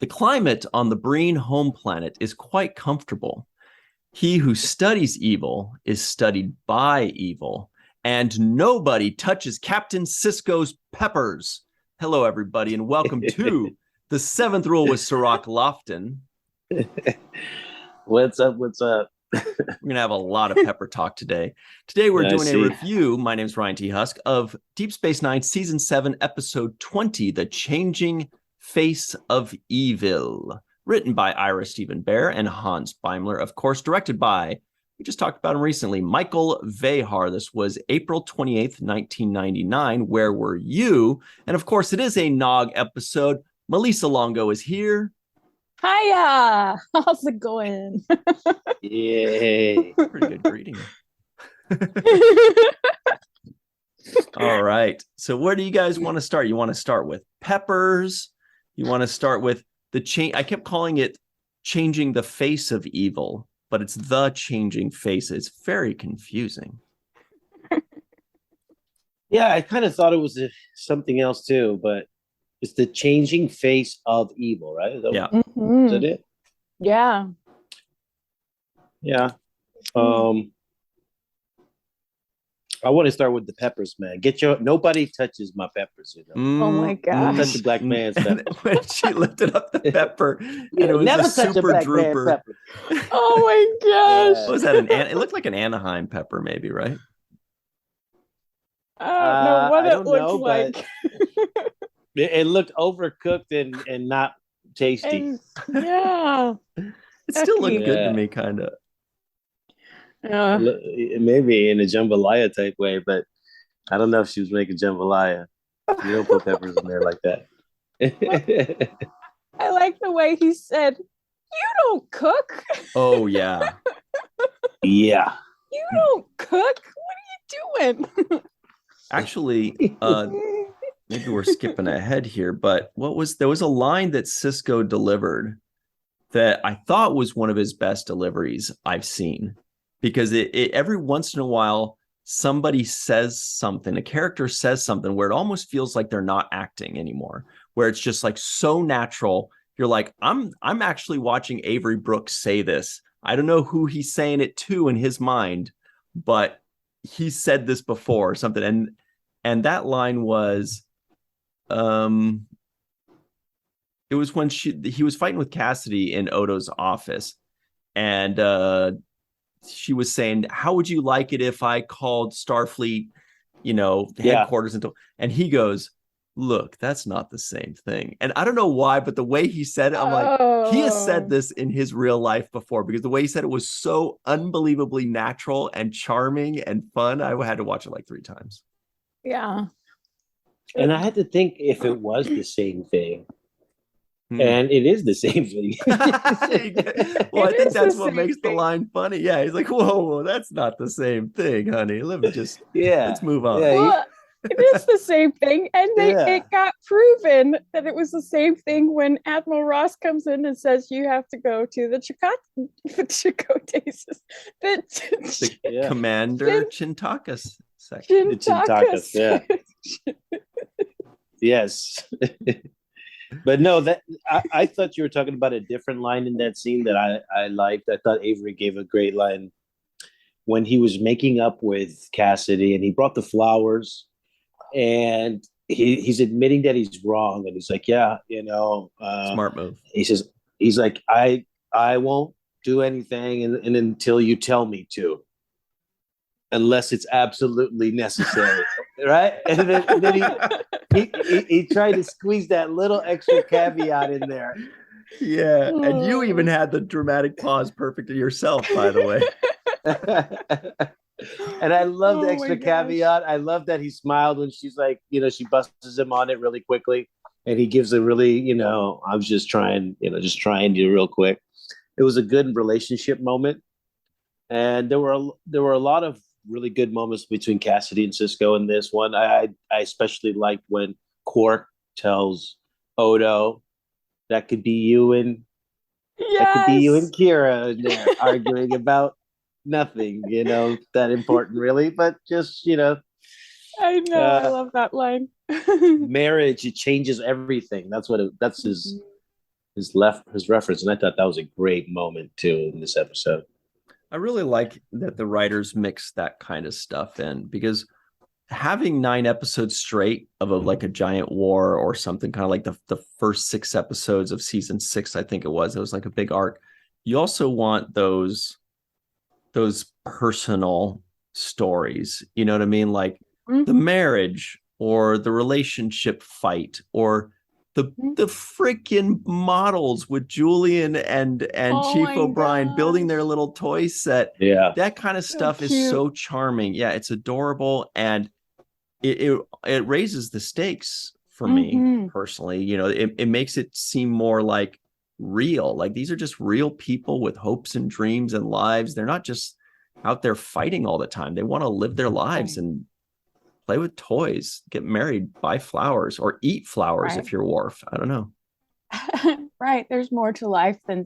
The climate on the Breen home planet is quite comfortable. He who studies evil is studied by evil, and nobody touches Captain Sisko's peppers. Hello, everybody, and welcome to the Seventh Rule with Cirroc Lofton. What's up? What's up? We're going to have a lot of pepper talk today. Today, we're doing a review. My name is Ryan T. Husk of Deep Space Nine, Season 7, Episode 20, The Changing Face of Evil. Written by Ira Steven Behr and Hans Beimler, of course, directed by, we just talked about him recently, Michael Vehar. This was April 28th, 1999. Where were you? And of course, it is a Nog episode. Malissa Longo is here. Hiya! How's it going? Yay. Pretty good greeting. All right. So where do you guys want to start? You want to start with peppers? You want to start with the change? I kept calling it changing the face of evil, but it's the changing face. It's very confusing. Yeah, I kind of thought it was something else too, but it's the changing face of evil, right? Is that it? Yeah. Yeah. I want to start with the peppers, man. Nobody touches my peppers, you know. Oh my gosh. Touch the black man's pepper. When she lifted up the pepper, and it was Never a touch a super black man's drooper. pepper. Oh my gosh. What was that? It looked like an Anaheim pepper, maybe, right? I don't know what I it don't know, looked like. It looked overcooked and not tasty. And, yeah. It still looked good Yeah. to me, kind of. Yeah. Maybe in a jambalaya type way, but I don't know if she was making jambalaya. You don't put peppers in there like that. I like the way he said, "You don't cook. Oh, yeah. Yeah. You don't cook. What are you doing?" Actually, maybe we're skipping ahead here, but there was a line that Sisko delivered that I thought was one of his best deliveries I've seen, because it every once in a while somebody says something, a character says something where it almost feels like they're not acting anymore, where it's just like so natural. You're like, I'm actually watching Avery Brooks say this. I don't know who he's saying it to in his mind, but he said this before or something. And that line was, it was when he was fighting with Cassidy in Odo's office, and she was saying, "How would you like it if I called Starfleet, headquarters?" And he goes, "Look, that's not the same thing." And I don't know why, but the way he said it, I'm like, he has said this in his real life before, because the way he said it was so unbelievably natural and charming and fun. I had to watch it like 3 times. Yeah. And I had to think if it was the same thing. And it is the same thing. Well, I think that's what makes the line funny. Yeah, he's like, whoa, that's not the same thing, honey. Let's move on. Yeah, Well, it is the same thing, and it got proven that it was the same thing when Admiral Ross comes in and says you have to go to the Chakotay's, the Commander Chintakas section. The Chintakas, yeah. Yes. But no, that I thought you were talking about a different line in that scene that I liked. I thought Avery gave a great line when he was making up with Cassidy, and he brought the flowers, and he's admitting that he's wrong, and he's like, "Yeah, smart move." He's like, I won't do anything, and until you tell me to, unless it's absolutely necessary." Right? And then he tried to squeeze that little extra caveat in there. Yeah, and you even had the dramatic pause perfect yourself, by the way. And I love the extra caveat. I love that he smiled when she's like, she busts him on it really quickly, and he gives a really, I was just trying to real quick. It was a good relationship moment, and there were a lot of really good moments between Cassidy and Sisko in this one. I especially liked when Quark tells Odo that could be you and Kira in there arguing about nothing, that important really, but just I know, I love that line. Marriage, it changes everything. That's his his reference, and I thought that was a great moment too in this episode. I really like that the writers mix that kind of stuff in, because having 9 episodes straight of like a giant war or something, kind of like the first 6 episodes of season 6, I think it was like a big arc. You also want those personal stories, you know what I mean? Like the marriage or the relationship fight or the freaking models with Julian and Chief O'Brien building their little toy set. Yeah, that kind of stuff is so charming. Yeah, it's adorable, and it raises the stakes for me personally. You know, it makes it seem more like real. Like these are just real people with hopes and dreams and lives. They're not just out there fighting all the time. They want to live their lives and play with toys, get married, buy flowers, or eat flowers if you're Worf. I don't know. Right. There's more to life than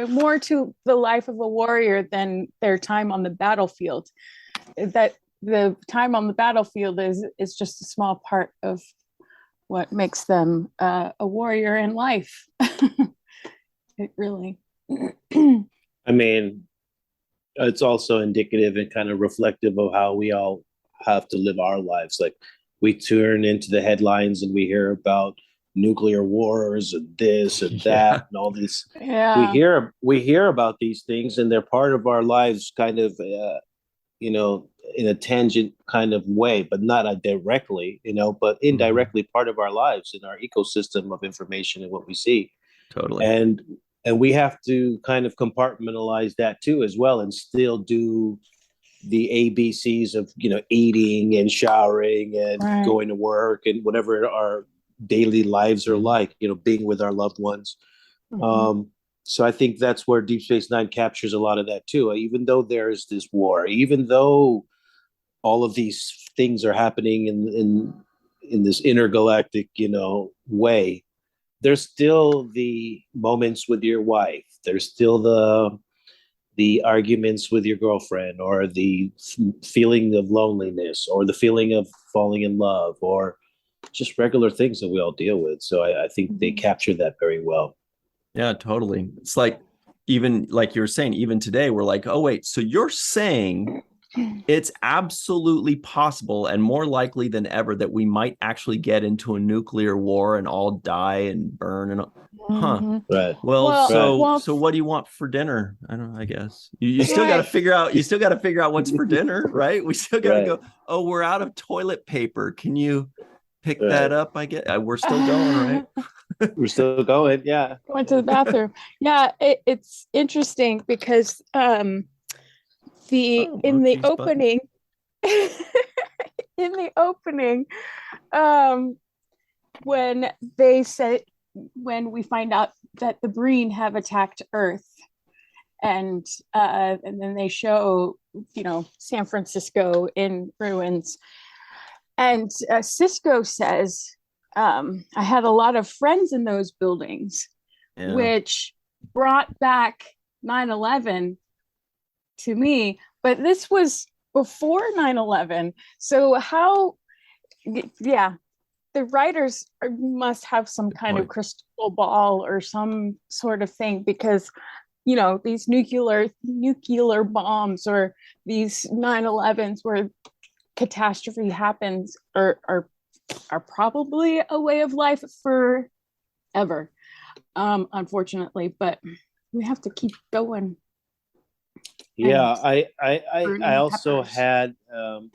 more to the life of a warrior than their time on the battlefield. That the time on the battlefield is just a small part of what makes them a warrior in life. It really. I mean, it's also indicative and kind of reflective of how we all have to live our lives. Like we turn into the headlines and we hear about nuclear wars and this and that and all these. Yeah. We hear about these things, and they're part of our lives, kind of, you know, in a tangent kind of way, but not directly, you know, but indirectly part of our lives in our ecosystem of information and what we see. Totally. And we have to kind of compartmentalize that too as well, and still do the ABCs of, you know, eating and showering and going to work and whatever our daily lives are like, you know, being with our loved ones. So I think that's where Deep Space Nine captures a lot of that too. Even though there's this war, even though all of these things are happening in this intergalactic, you know, way, there's still the moments with your wife. There's still the arguments with your girlfriend, or the feeling of loneliness, or the feeling of falling in love, or just regular things that we all deal with. So I think they capture that very well. Yeah, totally. It's like, even like you were saying, even today, we're like, oh, wait, so you're saying it's absolutely possible and more likely than ever that we might actually get into a nuclear war and all die and burn and Right. Well, so what do you want for dinner? I don't know, I guess you still got to figure out, what's for dinner, right? We still got to go, oh, we're out of toilet paper. Can you pick that up? I get, we're still going, right? We're still going. Yeah. Went to the bathroom. Yeah. It's interesting because, in the opening, when we find out that the Breen have attacked Earth, and then they show, you know, San Francisco in ruins, and Sisko says, I had a lot of friends in those buildings, which brought back 9/11 to me, but this was before 9/11. So how, the writers must have some kind of crystal ball or some sort of thing, because, you know, these nuclear bombs or these 9/11s where catastrophe happens are probably a way of life forever, unfortunately, but we have to keep going. Yeah, I also had,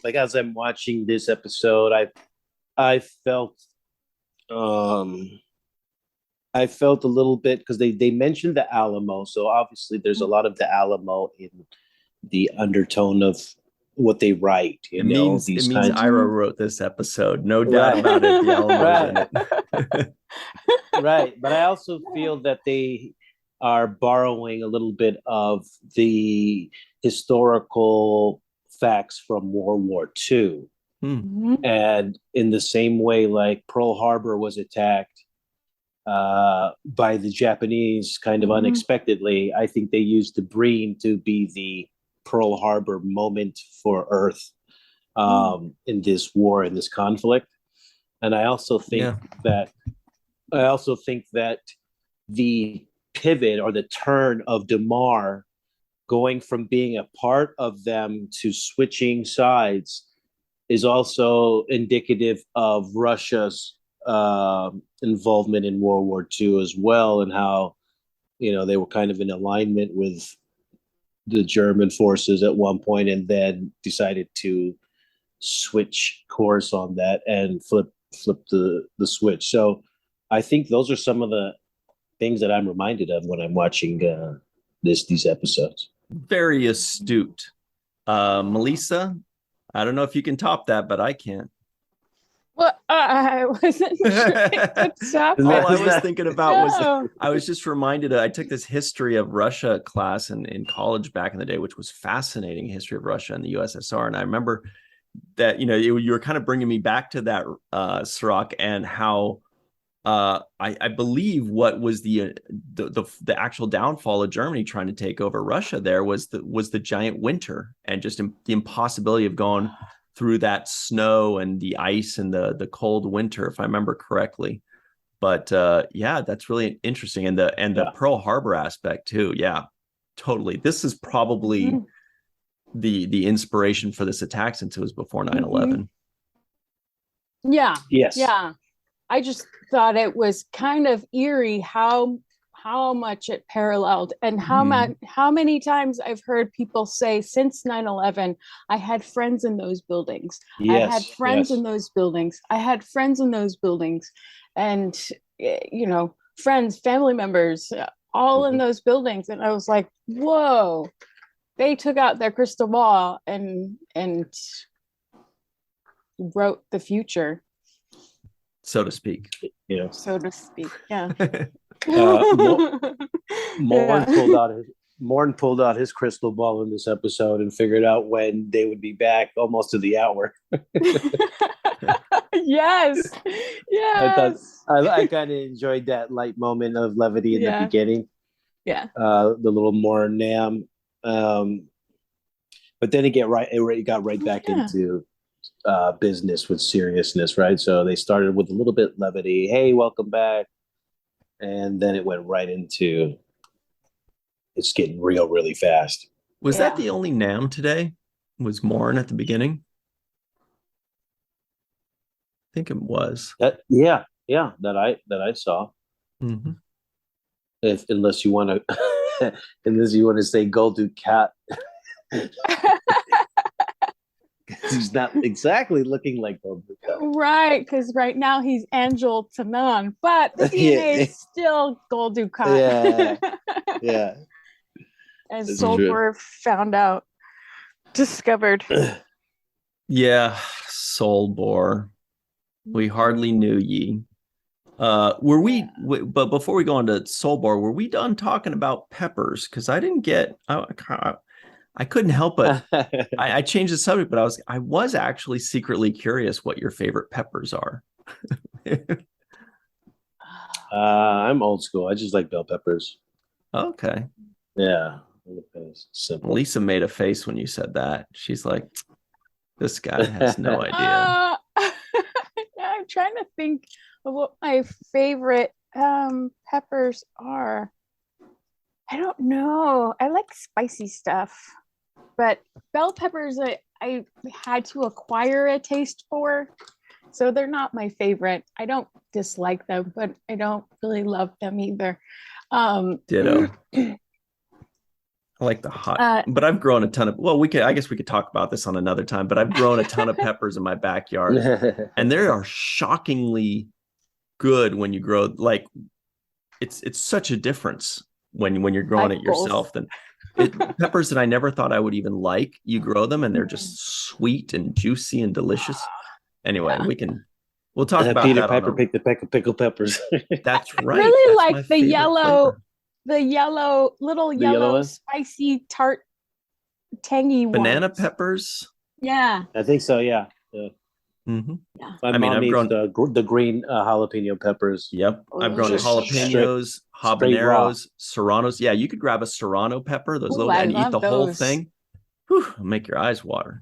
like, as I'm watching this episode, I felt a little bit, because they mentioned the Alamo, so obviously there's a lot of the Alamo in the undertone of what they write. It means Ira wrote this episode, no doubt about it. The Alamo's in it. Right, but I also feel that they are borrowing a little bit of the historical facts from World War II. And in the same way, like Pearl Harbor was attacked by the Japanese kind of unexpectedly, I think they used the Breen to be the Pearl Harbor moment for Earth in this war, in this conflict. And I also think that the pivot or the turn of DeMar going from being a part of them to switching sides is also indicative of Russia's involvement in World War II as well, and how, they were kind of in alignment with the German forces at one point, and then decided to switch course on that and flip the switch. So I think those are some of the things that I'm reminded of when I'm watching these episodes. Very astute. Malissa, I don't know if you can top that, but I can't. Well, I wasn't sure All I was thinking about was, I was just reminded, I took this history of Russia class in college back in the day, which was fascinating, history of Russia and the USSR. And I remember that, you were kind of bringing me back to that Cirroc, and how I believe what was the actual downfall of Germany trying to take over Russia there was the giant winter, and just the impossibility of going through that snow and the ice and the cold winter, if I remember correctly. But yeah, that's really interesting. And the Pearl Harbor aspect too. Yeah, totally. This is probably the inspiration for this attack, since it was before 9/11. Yeah. Yes. Yeah. I just thought it was kind of eerie how much it paralleled, and how many times I've heard people say since 9/11, I had friends in those buildings. Yes, I had friends in those buildings. I had friends in those buildings. And, friends, family members, all in those buildings. And I was like, whoa, they took out their crystal ball and wrote the future, so to speak. Yeah. So to speak. Yeah. Morn pulled out his crystal ball in this episode and figured out when they would be back, almost to the hour. Yes. I kind of enjoyed that light moment of levity in the beginning. Yeah. The little more Nam, but then it got right back into business with seriousness, right? So they started with a little bit levity. Hey, welcome back. And then it went right into, it's getting real really fast. Was that the only Nam today? Was Morn at the beginning? I think it was. That I saw. Mm-hmm. Unless you want to say Goldu Cat. He's not exactly looking like Goldu Cat. Right, because right now he's Angel Tanan, but the DNA is still Goldu Cat. Yeah. As Solbor found out, discovered. Yeah, Solbor. We hardly knew ye. Were we? But before we go on to Solbor, were we done talking about peppers? Because I didn't get. I couldn't help but I changed the subject, but I was actually secretly curious what your favorite peppers are. I'm old school. I just like bell peppers. Okay. Yeah. Simple. Lisa made a face when you said that. She's like, this guy has no idea. I'm trying to think of what my favorite peppers are. I don't know. I like spicy stuff, but bell peppers I had to acquire a taste for, so they're not my favorite. I don't dislike them, but I don't really love them either. Ditto. I like the hot, but I've grown a ton of, I guess we could talk about this on another time, but I've grown a ton of peppers in my backyard, and they are shockingly good when you grow, like it's such a difference when you're growing it yourself. Than peppers that I never thought I would even like, you grow them and they're just sweet and juicy and delicious. Anyway, we'll talk about Peter that. Piper picked the pickled peppers. That's right. Really That's like the yellow yellow spicy tart tangy banana ones. peppers. Yeah, I think so. Yeah. Mm-hmm. Yeah. My mom needs the green jalapeno peppers. Yep, I've grown jalapenos, habaneros, serranos. Yeah, you could grab a serrano pepper, those little, and eat the whole thing. Whew, make your eyes water.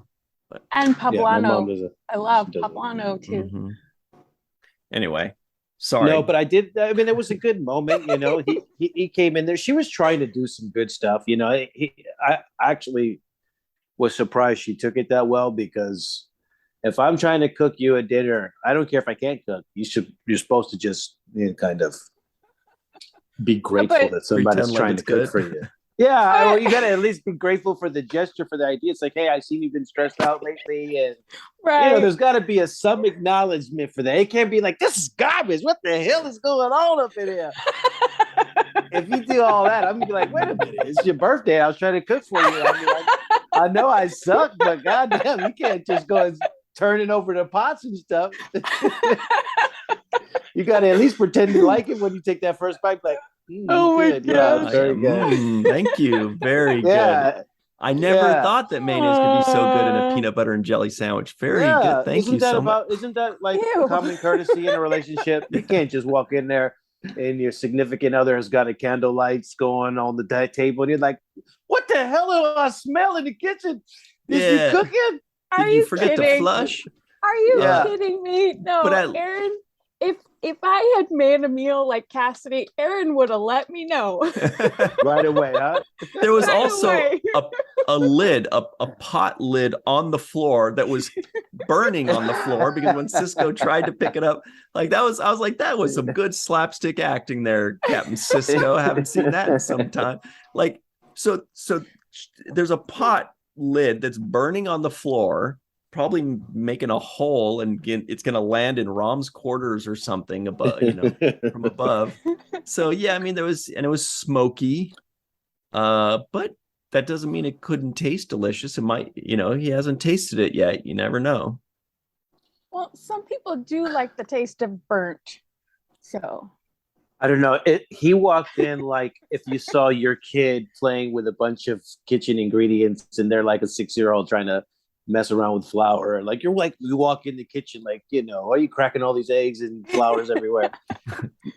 And poblano. I love poblano too. Mm-hmm. Anyway, Sorry. No, but I did. I mean, it was a good moment. You know, he came in there. She was trying to do some good stuff. You know, I actually was surprised she took it that well, because if I'm trying to cook you a dinner, I don't care if I can't cook. You're supposed to just, you know, kind of be grateful that somebody's trying to cook for you. Yeah, well, you got to at least be grateful for the gesture, for the idea. It's like, hey, I seen you've been stressed out lately, and you know, there's got to be some acknowledgement for that. It can't be like, this is garbage. What the hell is going on up in here? If you do all that, I'm gonna be like, wait a minute, it's your birthday. I was trying to cook for you. I'll be like, I know I suck, but goddamn, you can't just go and turning over the pots and stuff. You got to at least pretend you like it when you take that first bite. Like, oh my good. Yeah, very good. Thank you. Very good. I never thought that mayonnaise could be so good in a peanut butter and jelly sandwich. Very good. Thank you so much. Isn't that like common courtesy in a relationship? You can't just walk in there and your significant other has got a candle lights going on the table, and you're like, what the hell do I smell in the kitchen? Is you cooking? Did you forget to flush? Are you kidding me? No, Aaron, if I had made a meal like Cassidy, Aaron would have let me know. Right away, huh? There was also a lid, a pot lid on the floor that was burning on the floor, because when Sisko tried to pick it up, I was like, that was some good slapstick acting there, Captain Sisko. I haven't seen that in some time. Like, so there's a pot lid that's burning on the floor, probably making a hole, and it's going to land in Rom's quarters or something above, you know, from above. So yeah, I mean, it was smoky, but that doesn't mean it couldn't taste delicious. It might, you know, he hasn't tasted it yet. You never know. Well, some people do like the taste of burnt. So I don't know. He walked in like if you saw your kid playing with a bunch of kitchen ingredients, and they're like a 6-year-old trying to mess around with flour. Like you walk in the kitchen like, you know, are you cracking all these eggs and flours everywhere?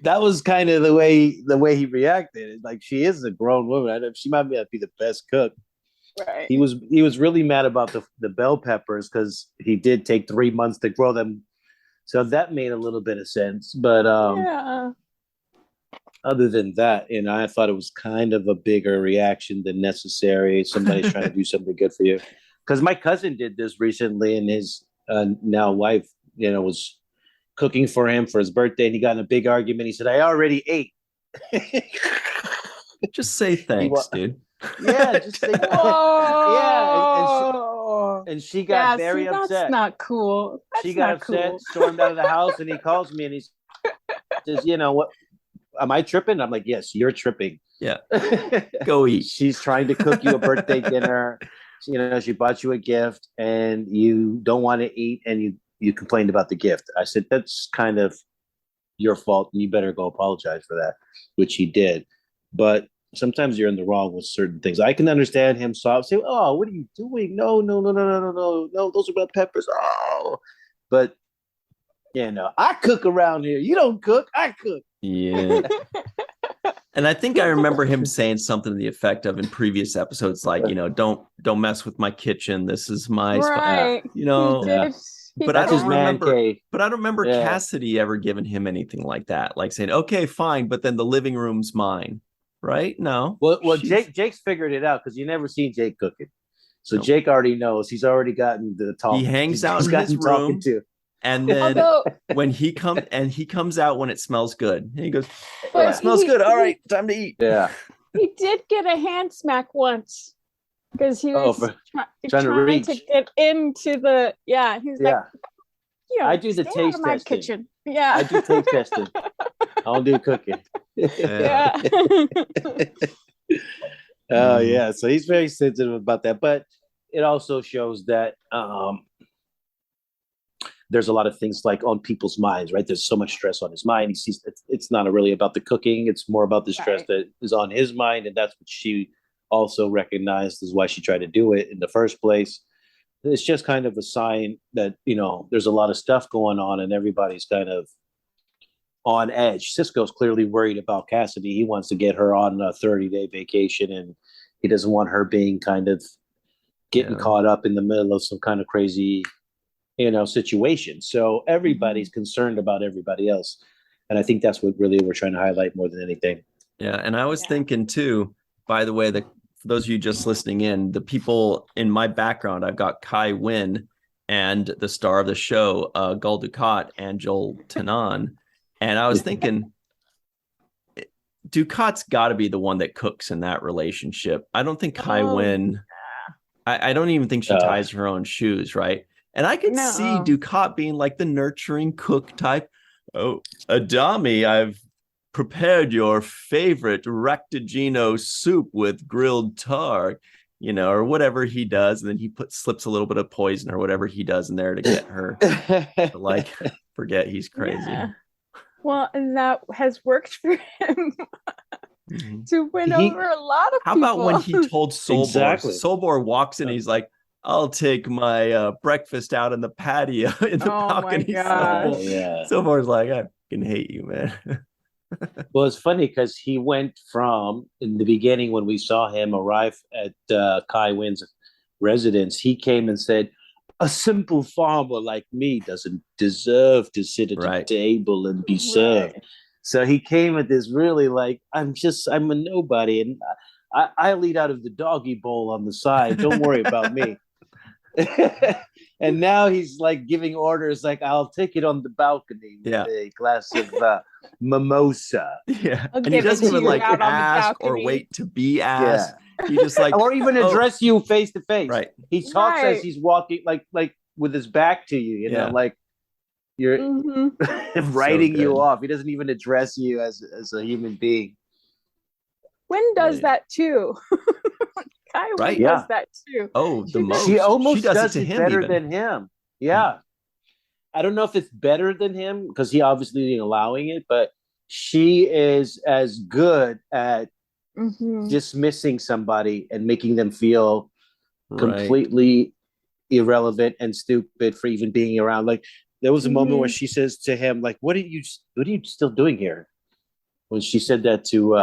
That was kind of the way he reacted. Like, she is a grown woman. She might not be the best cook. Right. He was really mad about the bell peppers, because he did take 3 months to grow them. So that made a little bit of sense. But other than that, you know, I thought it was kind of a bigger reaction than necessary. Somebody's trying to do something good for you. Because my cousin did this recently, and his now wife, you know, was cooking for him for his birthday, and he got in a big argument. He said, I already ate. Just say thanks, dude. Yeah, just say yeah. And she got very upset. That's not cool. She got upset, stormed out of the house, and he calls me and he says, you know what? Am I tripping? I'm like, yes, you're tripping. Yeah. Go eat. She's trying to cook you a birthday dinner. You know, she bought you a gift and you don't want to eat, and you complained about the gift. I said, that's kind of your fault, and you better go apologize for that, which he did. But sometimes you're in the wrong with certain things. I can understand him say, oh, what are you doing? No, those are bell peppers. Oh, but you know, I cook around here. You don't cook, I cook. Yeah. And I think I remember him saying something to the effect of in previous episodes, like, you know, don't mess with my kitchen. This is my right. You know, but I don't remember Cassidy ever giving him anything like that, like saying, okay, fine, but then the living room's mine. Right? No. Well, Jake's figured it out, because you never seen Jake cooking. So Jake already knows. He's already gotten the talk. He hangs out in his room. And then when he comes out when it smells good, and he goes, it smells good. All right, time to eat. Yeah. He did get a hand smack once, because he was trying to get into the he's like, you know, I do the taste testing. Kitchen. Yeah. I do taste testing. I don't do cooking. Yeah. Oh yeah. So he's very sensitive about that. But it also shows that there's a lot of things like on people's minds, right? There's so much stress on his mind. He sees it's not really about the cooking. It's more about the stress that is on his mind. And that's what she also recognized is why she tried to do it in the first place. It's just kind of a sign that, you know, there's a lot of stuff going on and everybody's kind of on edge. Sisko's clearly worried about Cassidy. He wants to get her on a 30-day vacation, and he doesn't want her being kind of getting caught up in the middle of some kind of crazy, you know, situation. So everybody's concerned about everybody else. And I think that's what really we're trying to highlight more than anything. Yeah, and I was thinking too, by the way, for those of you just listening in, the people in my background, I've got Kai Wynn and the star of the show, Gul Dukat and Joel Tanan. And I was thinking, Ducat's got to be the one that cooks in that relationship. I don't think Kai Wynn, I don't even think she ties her own shoes, right? And I could see Ducat being like the nurturing cook type. Oh, Adami, I've prepared your favorite rectigino soup with grilled tar, or whatever he does. And then he slips a little bit of poison or whatever he does in there to get her to like forget he's crazy. Yeah. Well, and that has worked for him to win over a lot of people. How about when he told Solbor? Exactly. Solbor walks in, he's like, I'll take my breakfast out in the patio in the balcony. Solbor's like, I fucking hate you, man. Well, it's funny because he went from, in the beginning when we saw him arrive at Kai Wynn's residence, he came and said, a simple farmer like me doesn't deserve to sit at a table and be served. So he came at this really like, I'm a nobody, and I'll eat out of the doggy bowl on the side. Don't worry about me. And now he's like giving orders like, I'll take it on the balcony with a glass of mimosa. Yeah. And he doesn't even like ask or wait to be asked. Yeah. He just like, or even address you face to face. Right. He talks as he's walking, like with his back to you, you know, like you're writing you off. He doesn't even address you as a human being. Wynn does that too. Kai does that too. Oh, the most. She almost does it better than him. Yeah. I don't know if it's better than him because he obviously isn't allowing it, but she is as good at dismissing somebody and making them feel completely irrelevant and stupid for even being around. Like there was a moment where she says to him, like, what are you still doing here? When she said that to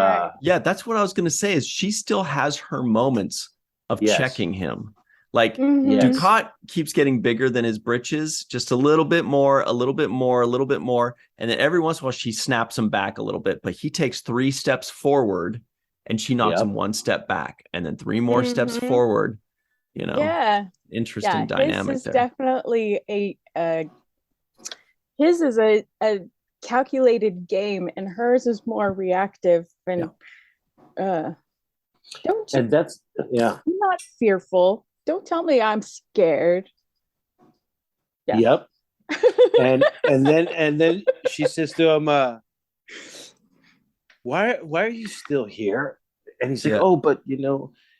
that's what I was gonna say, is she still has her moments of checking him. Like Ducat keeps getting bigger than his britches, just a little bit more, a little bit more, a little bit more. And then every once in a while she snaps him back a little bit, but he takes 3 steps forward and she knocks him 1 step back and then 3 more steps forward. Interesting dynamic. His is definitely his is a calculated game, and hers is more reactive and I'm not fearful. Don't tell me I'm scared. Yep. and then she says to him, why are you still here? And he's like, oh, but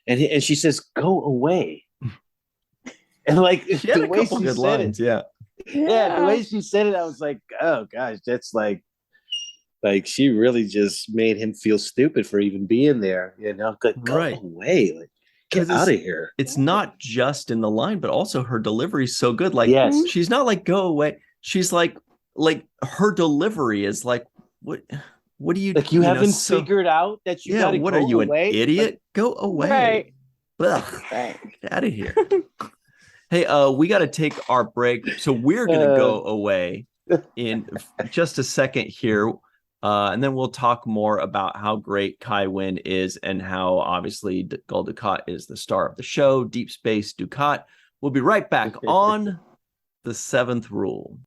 and she says, go away. And like the way she said lines, it, the way she said it, I was like, oh gosh, that's like she really just made him feel stupid for even being there. Like, go away, like get out of here. It's not just in the line, but also her delivery is so good. Like, she's not like go away. She's like her delivery is like, what do you like? You haven't figured out that you gotta what go are you away? An idiot? Like, go away. Get out of here. Hey, we got to take our break, so we're gonna go away in just a second here, and then we'll talk more about how great Kai Wynn is and how obviously Gul Dukat is the star of the show, Deep Space Dukat. We'll be right back on The Seventh Rule.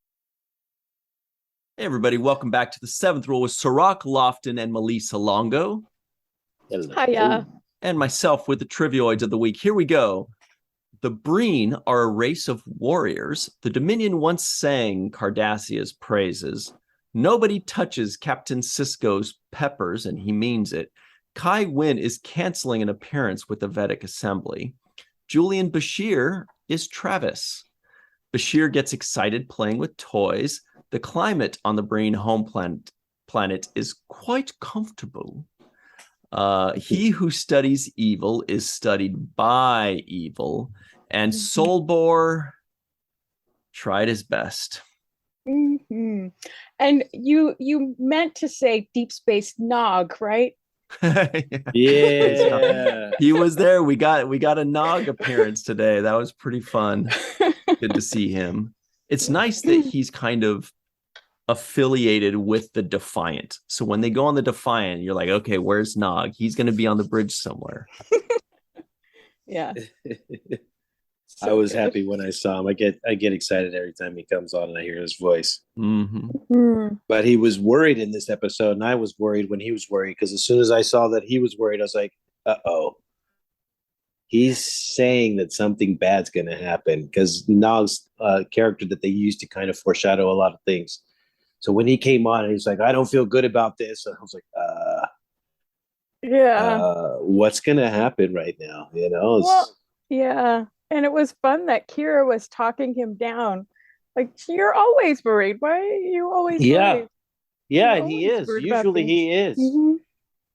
Hey everybody, welcome back to The Seventh Rule with Cirroc, Lofton, and Malissa Longo. Hiya. And myself with the Trivioids of the week. Here we go. The Breen are a race of warriors. The Dominion once sang Cardassia's praises. Nobody touches Captain Sisko's peppers, and he means it. Kai Wynn is canceling an appearance with the Vedic Assembly. Julian Bashir is Travis. Bashir gets excited playing with toys. The climate on the Breen home planet is quite comfortable. He who studies evil is studied by evil, and Solbor tried his best. And you meant to say Deep Space Nog, right? Yeah. He was there. We got a Nog appearance today. That was pretty fun. Good to see him. It's nice that he's kind of affiliated with the Defiant. So when they go on the Defiant, you're like, okay, where's Nog? He's going to be on the bridge somewhere. Yeah. I was happy when I saw him. I get excited every time he comes on and I hear his voice. But he was worried in this episode, and I was worried when he was worried, because as soon as I saw that he was worried, I was like, uh-oh. He's saying that something bad's going to happen, because Nog's character that they used to kind of foreshadow a lot of things. So when he came on and he's like, I don't feel good about this, I was like, what's going to happen right now? You know? Well, yeah. And it was fun that Kira was talking him down. Like, you're always worried. Why are you always worried? Yeah, and he is. Usually he is.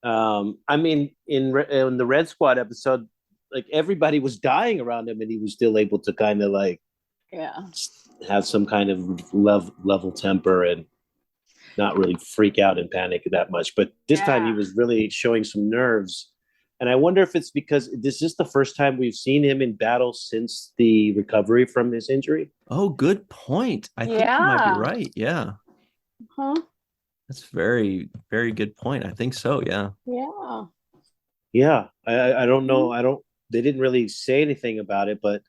I mean, in the Red Squad episode, like, everybody was dying around him, and he was still able to kind of like have some kind of level temper and not really freak out and panic that much. But this time he was really showing some nerves. And I wonder if it's because this is the first time we've seen him in battle since the recovery from his injury. Oh, good point. I think you might be right. Yeah. That's very, very good point. I think so. Yeah. Yeah. I don't know. They didn't really say anything about it, but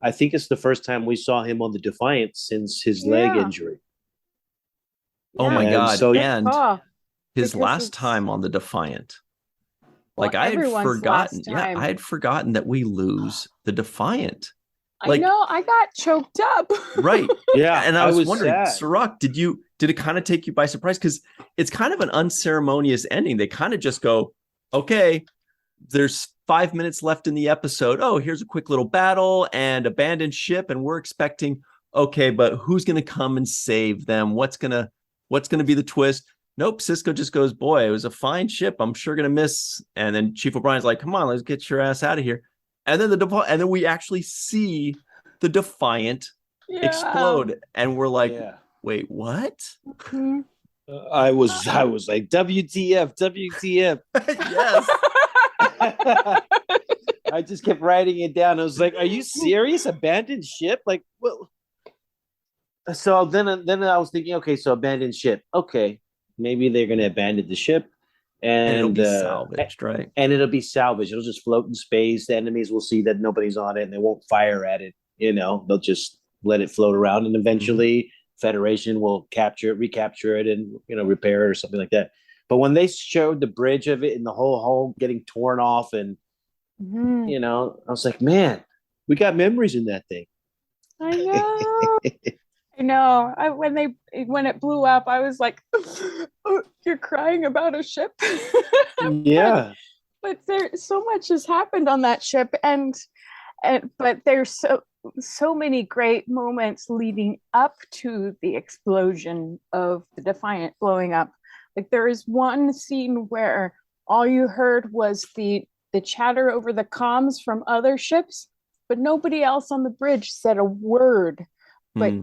I think it's the first time we saw him on the Defiant since his leg injury. Oh my God. So, and his last time on the Defiant. Like, I had forgotten. Yeah, I had forgotten that we lose the Defiant. Like, I know, I got choked up. Right. Yeah. And I was wondering, sad. Cirroc, did it kind of take you by surprise? Because it's kind of an unceremonious ending. They kind of just go, okay, there's 5 minutes left in the episode. Oh, here's a quick little battle and abandoned ship. And we're expecting, okay, but who's going to come and save them? What's going to be the twist? Nope. Sisko just goes, boy, it was a fine ship. I'm sure going to miss. And then Chief O'Brien's like, come on, let's get your ass out of here. And then we actually see the Defiant explode. And we're like, wait, what? I was like, WTF. Yes. I just kept writing it down. I was like, are you serious? Abandoned ship? Like, well. So then I was thinking, okay, so abandoned ship. Okay. Maybe they're going to abandon the ship, and it'll be salvaged, right? And it'll be salvaged. It'll just float in space. The enemies will see that nobody's on it, and they won't fire at it. You know, they'll just let it float around, and eventually Federation will recapture it, and repair it or something like that. But when they showed the bridge of it and the whole hull getting torn off, and I was like, man, we got memories in that thing. I know. I know. When it blew up, I was like, oh, "You're crying about a ship." Yeah. But so much has happened on that ship, but there's so many great moments leading up to the explosion of the Defiant blowing up. Like, there is one scene where all you heard was the chatter over the comms from other ships, but nobody else on the bridge said a word. But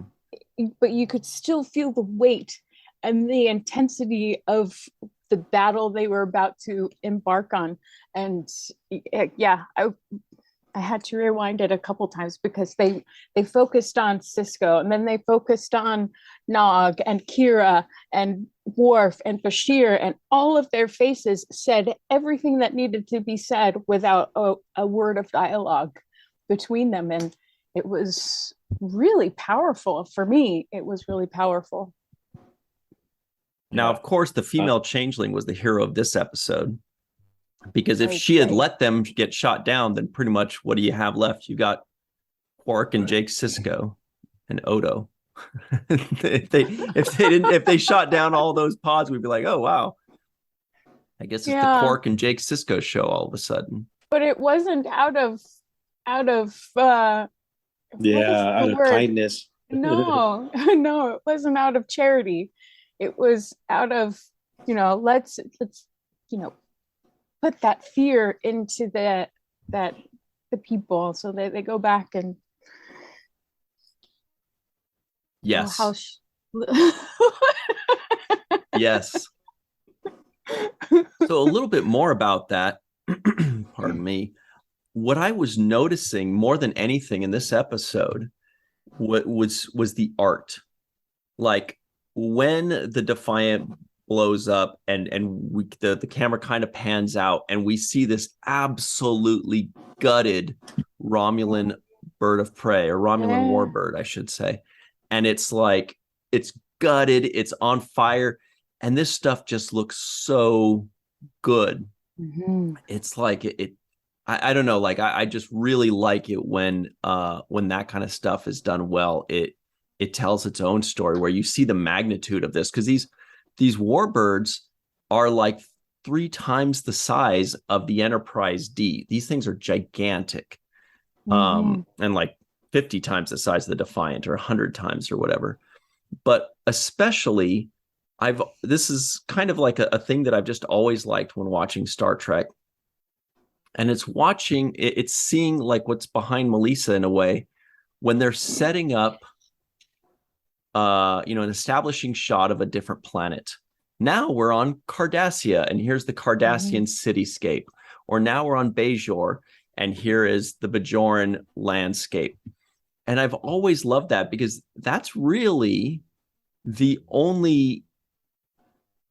you could still feel the weight and the intensity of the battle they were about to embark on. And I had to rewind it a couple times, because they focused on Sisko, and then they focused on Nog and Kira and Worf and Bashir, and all of their faces said everything that needed to be said without a word of dialogue between them. And it was really powerful. For me, it was really powerful. Now, of course, the female changeling was the hero of this episode, because if she had let them get shot down, then pretty much what do you have left? You got Quark and Jake Sisko and Odo. if they shot down all those pods, we'd be like, oh wow, I guess it's the Quark and Jake Sisko show all of a sudden. But it wasn't out of kindness. No, it wasn't out of charity. It was out of, let's put that fear into the people, so that they go back and yes. Yes. So a little bit more about that. Pardon me. What I was noticing more than anything in this episode was the art. Like, when the Defiant blows up and the camera kind of pans out and we see this absolutely gutted Romulan bird of prey, or Romulan warbird, I should say. And it's like, it's gutted, it's on fire, and this stuff just looks so good. It's like I don't know, like I just really like it when that kind of stuff is done well. It tells its own story where you see the magnitude of this, because these warbirds are like 3 times the size of the Enterprise D. These things are gigantic. And like 50 times the size of the Defiant, or 100 times or whatever. But especially, this is kind of like a thing that I've just always liked when watching Star Trek. And it's seeing like what's behind Malissa in a way, when they're setting up an establishing shot of a different planet. Now we're on Cardassia, and here's the Cardassian cityscape. Or now we're on Bajor, and here is the Bajoran landscape. And I've always loved that, because that's really the only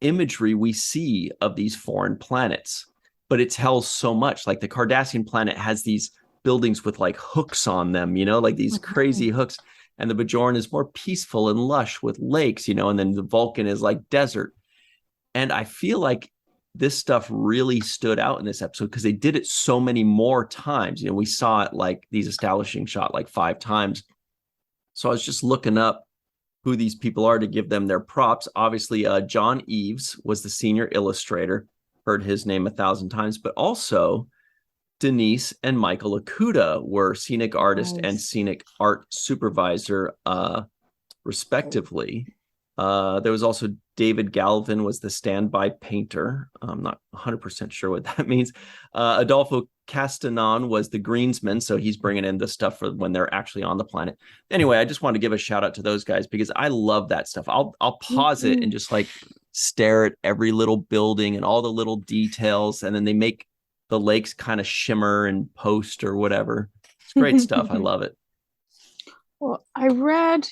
imagery we see of these foreign planets. But it tells so much. Like the Cardassian planet has these buildings with like hooks on them, like these crazy hooks. And the Bajoran is more peaceful and lush with lakes, and then the Vulcan is like desert. And I feel like this stuff really stood out in this episode because they did it so many more times. We saw it like these establishing shot like 5 times. So I was just looking up who these people are to give them their props. Obviously, John Eves was the senior illustrator. Heard his name 1,000 times, but also Denise and Michael Okuda were scenic artist and scenic art supervisor, respectively. There was also David Galvin was the standby painter. I'm not 100% sure what that means. Adolfo Castanon was the greensman, so he's bringing in the stuff for when they're actually on the planet. Anyway, I just want to give a shout out to those guys because I love that stuff. I'll pause it and just like stare at every little building and all the little details, and then they make the lakes kind of shimmer and post or whatever. It's great stuff. I love it. Well, I read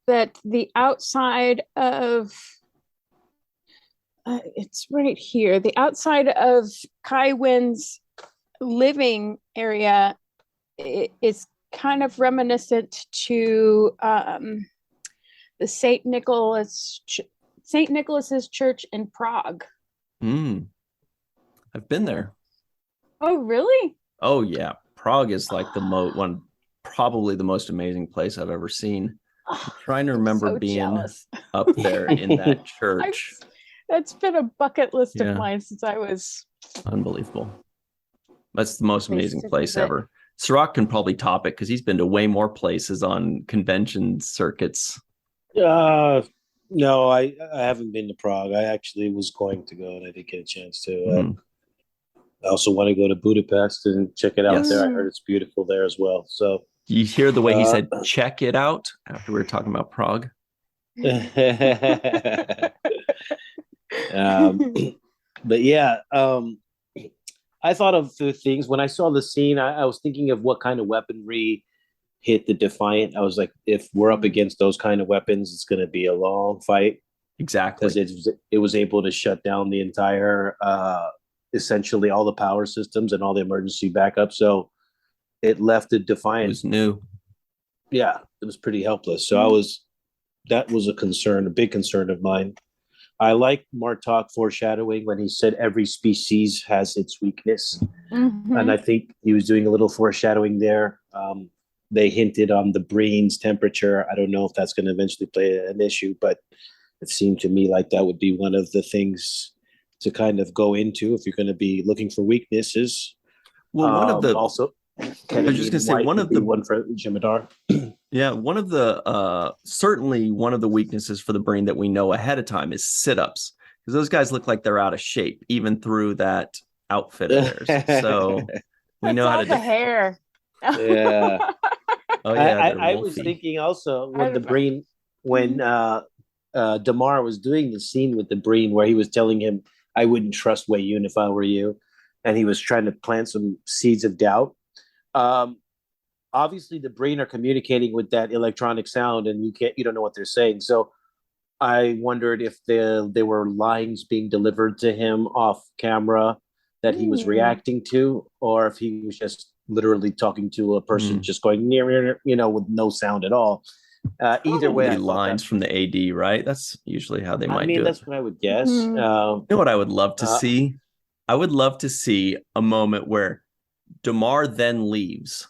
that the outside of it's right here, the outside of Kai Wynn's living area is kind of reminiscent to the St. Nicholas's Church in Prague. I've been there. Oh, really? Oh yeah, Prague is like probably the most amazing place I've ever seen. I'm trying to remember so being jealous. Up there in that church. That's been a bucket list of mine since I was unbelievable. That's the most amazing place ever. Cirroc can probably top it because he's been to way more places on convention circuits. No, I haven't been to Prague. I actually was going to go, and I didn't get a chance to. I also want to go to Budapest and check it out there. I heard it's beautiful there as well. So you hear the way he said "check it out" after we were talking about Prague. But yeah, I thought of the things when I saw the scene. I was thinking of what kind of weaponry hit the Defiant. I was like, if we're up against those kind of weapons, it's going to be a long fight. Exactly, because it was able to shut down the entire, essentially all the power systems and all the emergency backup. So it left the Defiant. It was new. Yeah, it was pretty helpless. So that was a concern, a big concern of mine. I like Martok foreshadowing when he said every species has its weakness. And I think he was doing a little foreshadowing there. They hinted on the Breen's temperature. I don't know if that's going to eventually play an issue, but it seemed to me like that would be one of the things to kind of go into if you're going to be looking for weaknesses. Well, one of the also, I was just going to say one for Jem'Hadar. Yeah, one of the certainly one of the weaknesses for the Breen that we know ahead of time is sit-ups, because those guys look like they're out of shape even through that outfit of theirs. So we know how to the hair. Yeah. Oh yeah. I was thinking also when the Breen, when Damar was doing the scene with the Breen where he was telling him, "I wouldn't trust Wei Yun if I were you," and he was trying to plant some seeds of doubt. obviously the brain are communicating with that electronic sound, and you don't know what they're saying. So I wondered if there were lines being delivered to him off camera that he was reacting to, or if he was just literally talking to a person just going near, with no sound at all. Either way, lines from the AD, right? That's usually how they might do it. That's what I would guess. You know what I would love to see? I would love to see a moment where Damar then leaves,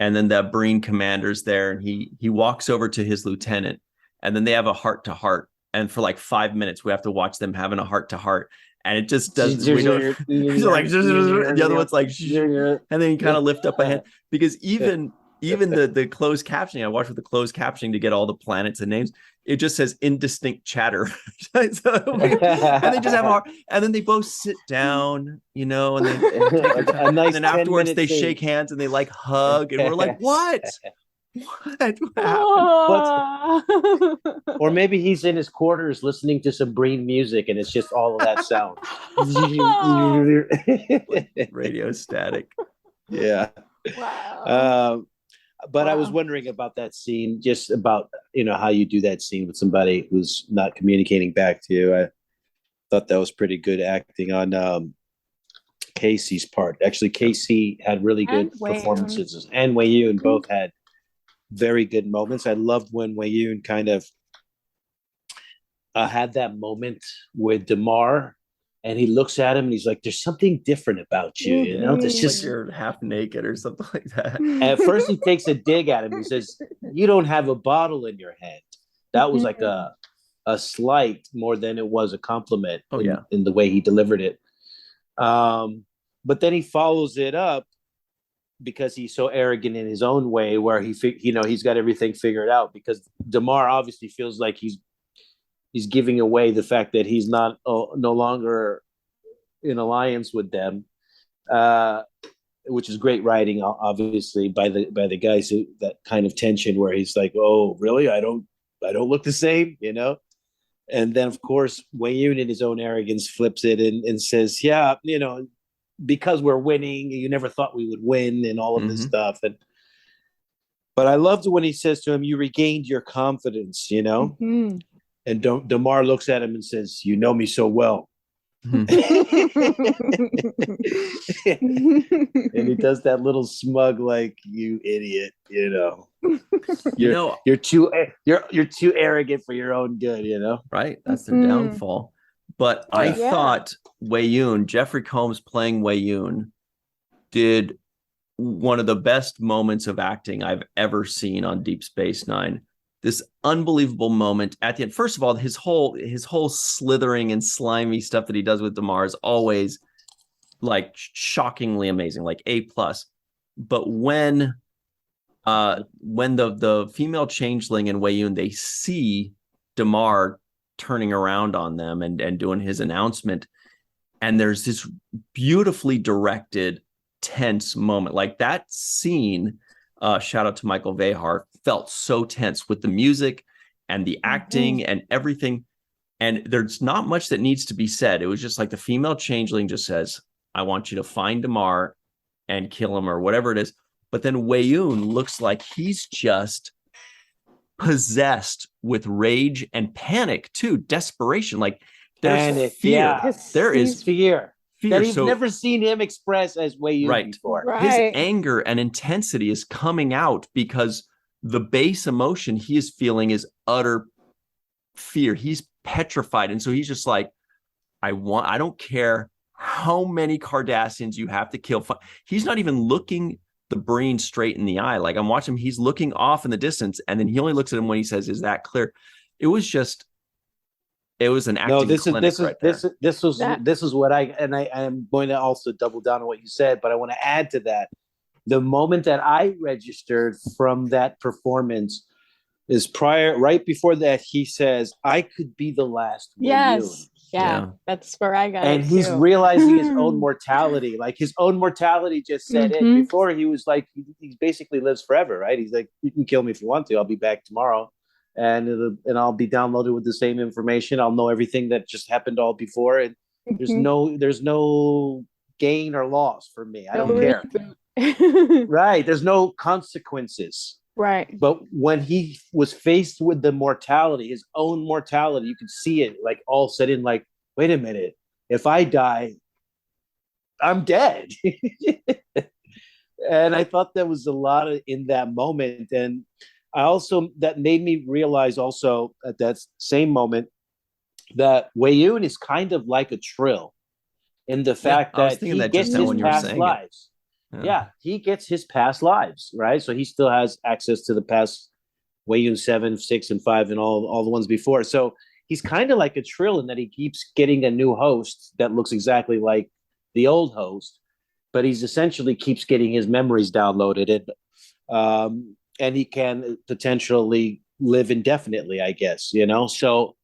and then that Breen commander's there, and he walks over to his lieutenant, and then they have a heart-to-heart. And for like 5 minutes, we have to watch them having a heart-to-heart. And it just doesn't. Like, the other one's like, and then you kind of lift up a hand, because even the closed captioning, I watched with the closed captioning to get all the planets and names. It just says indistinct chatter. And they just have a heart, and then they both sit down, and then and then afterwards they shake hands and they like hug, and we're like, what? What happened? Or maybe he's in his quarters listening to some Breen music, and it's just all of that sound. Radio static. Yeah. Wow. But I was wondering about that scene, just about how you do that scene with somebody who's not communicating back to you. I thought that was pretty good acting on Casey's part. Actually, Casey had really good performances, and Wei Yun both had very good moments. I loved when Wei Yun kind of had that moment with Damar, and he looks at him and he's like, "There's something different about you, It's just like you're half naked or something like that." At first, he takes a dig at him. He says, "You don't have a bottle in your hand." That was like a slight more than it was a compliment. In the way he delivered it. But then he follows it up, because he's so arrogant in his own way, where he's got everything figured out, because Damar obviously feels like he's giving away the fact that he's no longer in alliance with them, which is great writing, obviously, by the guys. That kind of tension where he's like, "Oh, really? I don't look the same," And then, of course, Wei Yun in his own arrogance flips it and says, "Yeah, because we're winning, you never thought we would win," and all of this stuff. But I loved when he says to him, "You regained your confidence," And Damar looks at him and says, "You know me so well." And he does that little smug, like, "You idiot," You're too arrogant for your own good, Right? That's their downfall. But I thought Wei Yun, Jeffrey Combs playing Wei Yun, did one of the best moments of acting I've ever seen on Deep Space Nine. This unbelievable moment at the end. First of all, his whole slithering and slimy stuff that he does with Damar is always like shockingly amazing, like A+. But when the female changeling and Wei Yun, they see Damar turning around on them and doing his announcement, and there's this beautifully directed, tense moment. Like that scene, shout out to Michael Vehar, felt so tense with the music and the acting and everything. And there's not much that needs to be said. It was just like the female changeling just says, "I want you to find Damar and kill him," or whatever it is. But then Wei Yun looks like he's just possessed with rage and panic too, desperation. Like there's fear. Yeah. There is fear that he's never seen him express as Wei Yun before. Right. His anger and intensity is coming out because the base emotion he is feeling is utter fear. He's petrified. And so he's just like, I don't care how many Cardassians you have to kill. He's not even looking the Breen straight in the eye. Like I'm watching him, he's looking off in the distance, and then he only looks at him when he says, "Is that clear?" It was an acting clinic right there. This is what I'm going to also double down on what you said, but I want to add to that. The moment that I registered from that performance is right before that he says, "I could be the last." Yes. Yeah, that's where I got it. And he's realizing his own mortality. Like his own mortality just set in. Before he was like, he basically lives forever, right? He's like, "You can kill me if you want to. I'll be back tomorrow. And I'll be downloaded with the same information. I'll know everything that just happened all before. And there's no gain or loss for me. I don't care." Right. There's no consequences. Right. But when he was faced with the mortality, his own mortality, you could see it like all set in like, wait a minute, if I die, I'm dead. And I thought there was a lot in that moment. And I also, that made me realize also at that same moment that Wei-Yun is kind of like a Trill in the fact that he gets his past lives. Yeah, he gets his past lives, right? So he still has access to the past Wei-Yun 7, 6, and 5 and all the ones before. So he's kind of like a Trill in that he keeps getting a new host that looks exactly like the old host, but he's essentially keeps getting his memories downloaded, and he can potentially live indefinitely, I guess, you know? So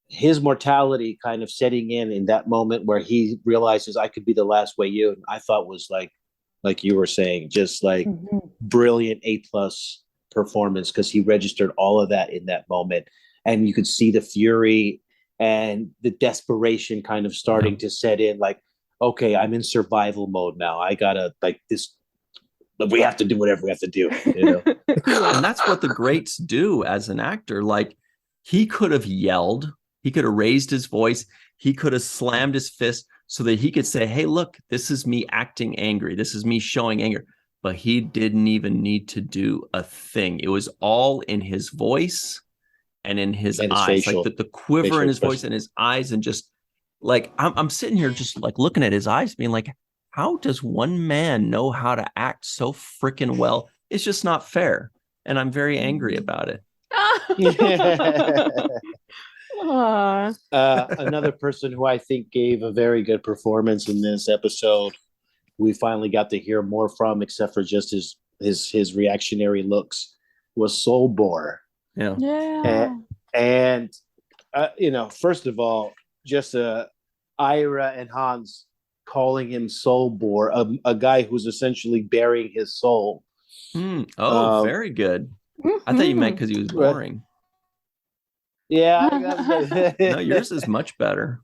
his mortality kind of setting in that moment where he realizes I could be the last Wei-Yun, I thought was like you were saying, just like brilliant A+ performance, because he registered all of that in that moment. And you could see the fury and the desperation kind of starting to set in, like, okay, I'm in survival mode now. I gotta like this. We have to do whatever we have to do, you know? And that's what the greats do as an actor. Like, he could have yelled, he could have raised his voice, he could have slammed his fist so that he could say, hey, look, this is me acting angry. This is me showing anger. But he didn't even need to do a thing. It was all in his voice and in his eyes, facial, like the quiver in his voice and his eyes. And just like, I'm sitting here just like looking at his eyes being like, how does one man know how to act so freaking well? It's just not fair. And I'm very angry about it. Another person who I think gave a very good performance in this episode, we finally got to hear more from, except for just his reactionary looks, was Solbor. And you know, first of all, just Ira and Hans calling him Solbor, a guy who's essentially burying his soul. Very good. I thought you meant because he was boring. Yeah. No, yours is much better.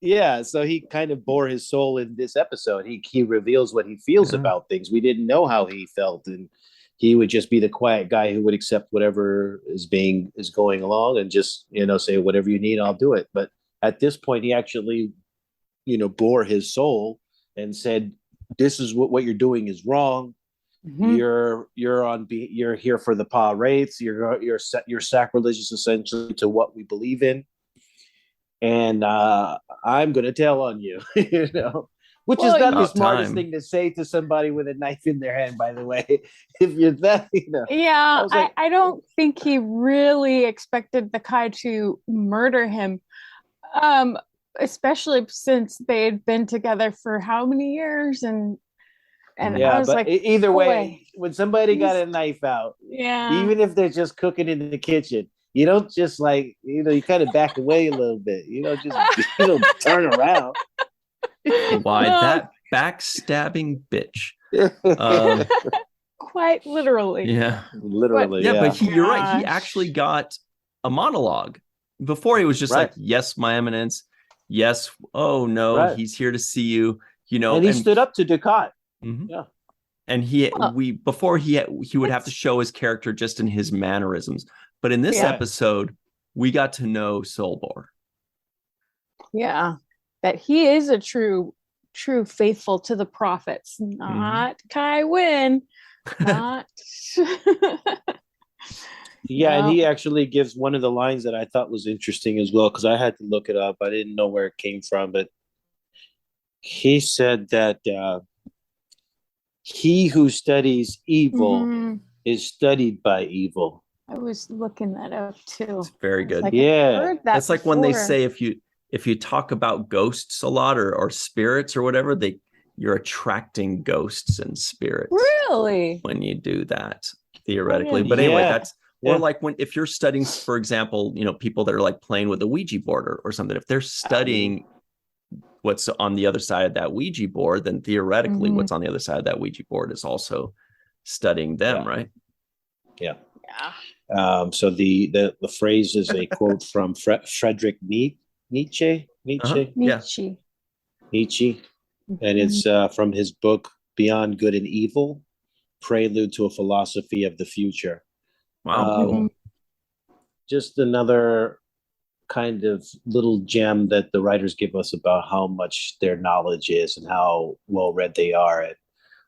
Yeah, so he kind of bore his soul in this episode. He reveals what he feels about things. We didn't know how he felt, and he would just be the quiet guy who would accept whatever is going along and just, you know, say, whatever you need, I'll do it. But at this point, he actually, you know, bore his soul and said, this is what you're doing is wrong. You're here for the Pa Wraiths. You're sacrilegious essentially to what we believe in, and I'm gonna tell on you. You know, which is not the smartest thing to say to somebody with a knife in their hand. By the way, if you're that, you know. Yeah, I don't think he really expected the Kai to murder him, especially since they had been together for how many years and yeah, I was but like, either way, when somebody got a knife out, yeah, even if they're just cooking in the kitchen, you don't just like, you know, you kind of back away a little bit, you know, just you know, turn around. Why that backstabbing bitch? Quite literally. Yeah, literally. But you're right. He actually got a monologue. Before he was just like, "Yes, my eminence. Yes. Oh no, he's here to see you." You know, and he stood up to Ducat. Yeah, and he would have to show his character just in his mannerisms, but in this episode we got to know Solbor. Yeah, that he is a true faithful to the prophets, not Kai Wynn, not. And he actually gives one of the lines that I thought was interesting as well, because I had to look it up. I didn't know where it came from, but he said that he who studies evil is studied by evil. I was looking that up too. It's very good. Like, That's like when they say if you talk about ghosts a lot or spirits or whatever, you're attracting ghosts and spirits. Really? When you do that, theoretically. But anyway, that's or like if you're studying, for example, you know, people that are like playing with a Ouija board or something, if they're studying what's on the other side of that Ouija board, then theoretically what's on the other side of that Ouija board is also studying them, right? Yeah. So the phrase is a quote from Friedrich Nietzsche. Nietzsche. And it's from his book Beyond Good and Evil, Prelude to a Philosophy of the Future. Wow, cool. Just another kind of little gem that the writers give us about how much their knowledge is and how well read they are, and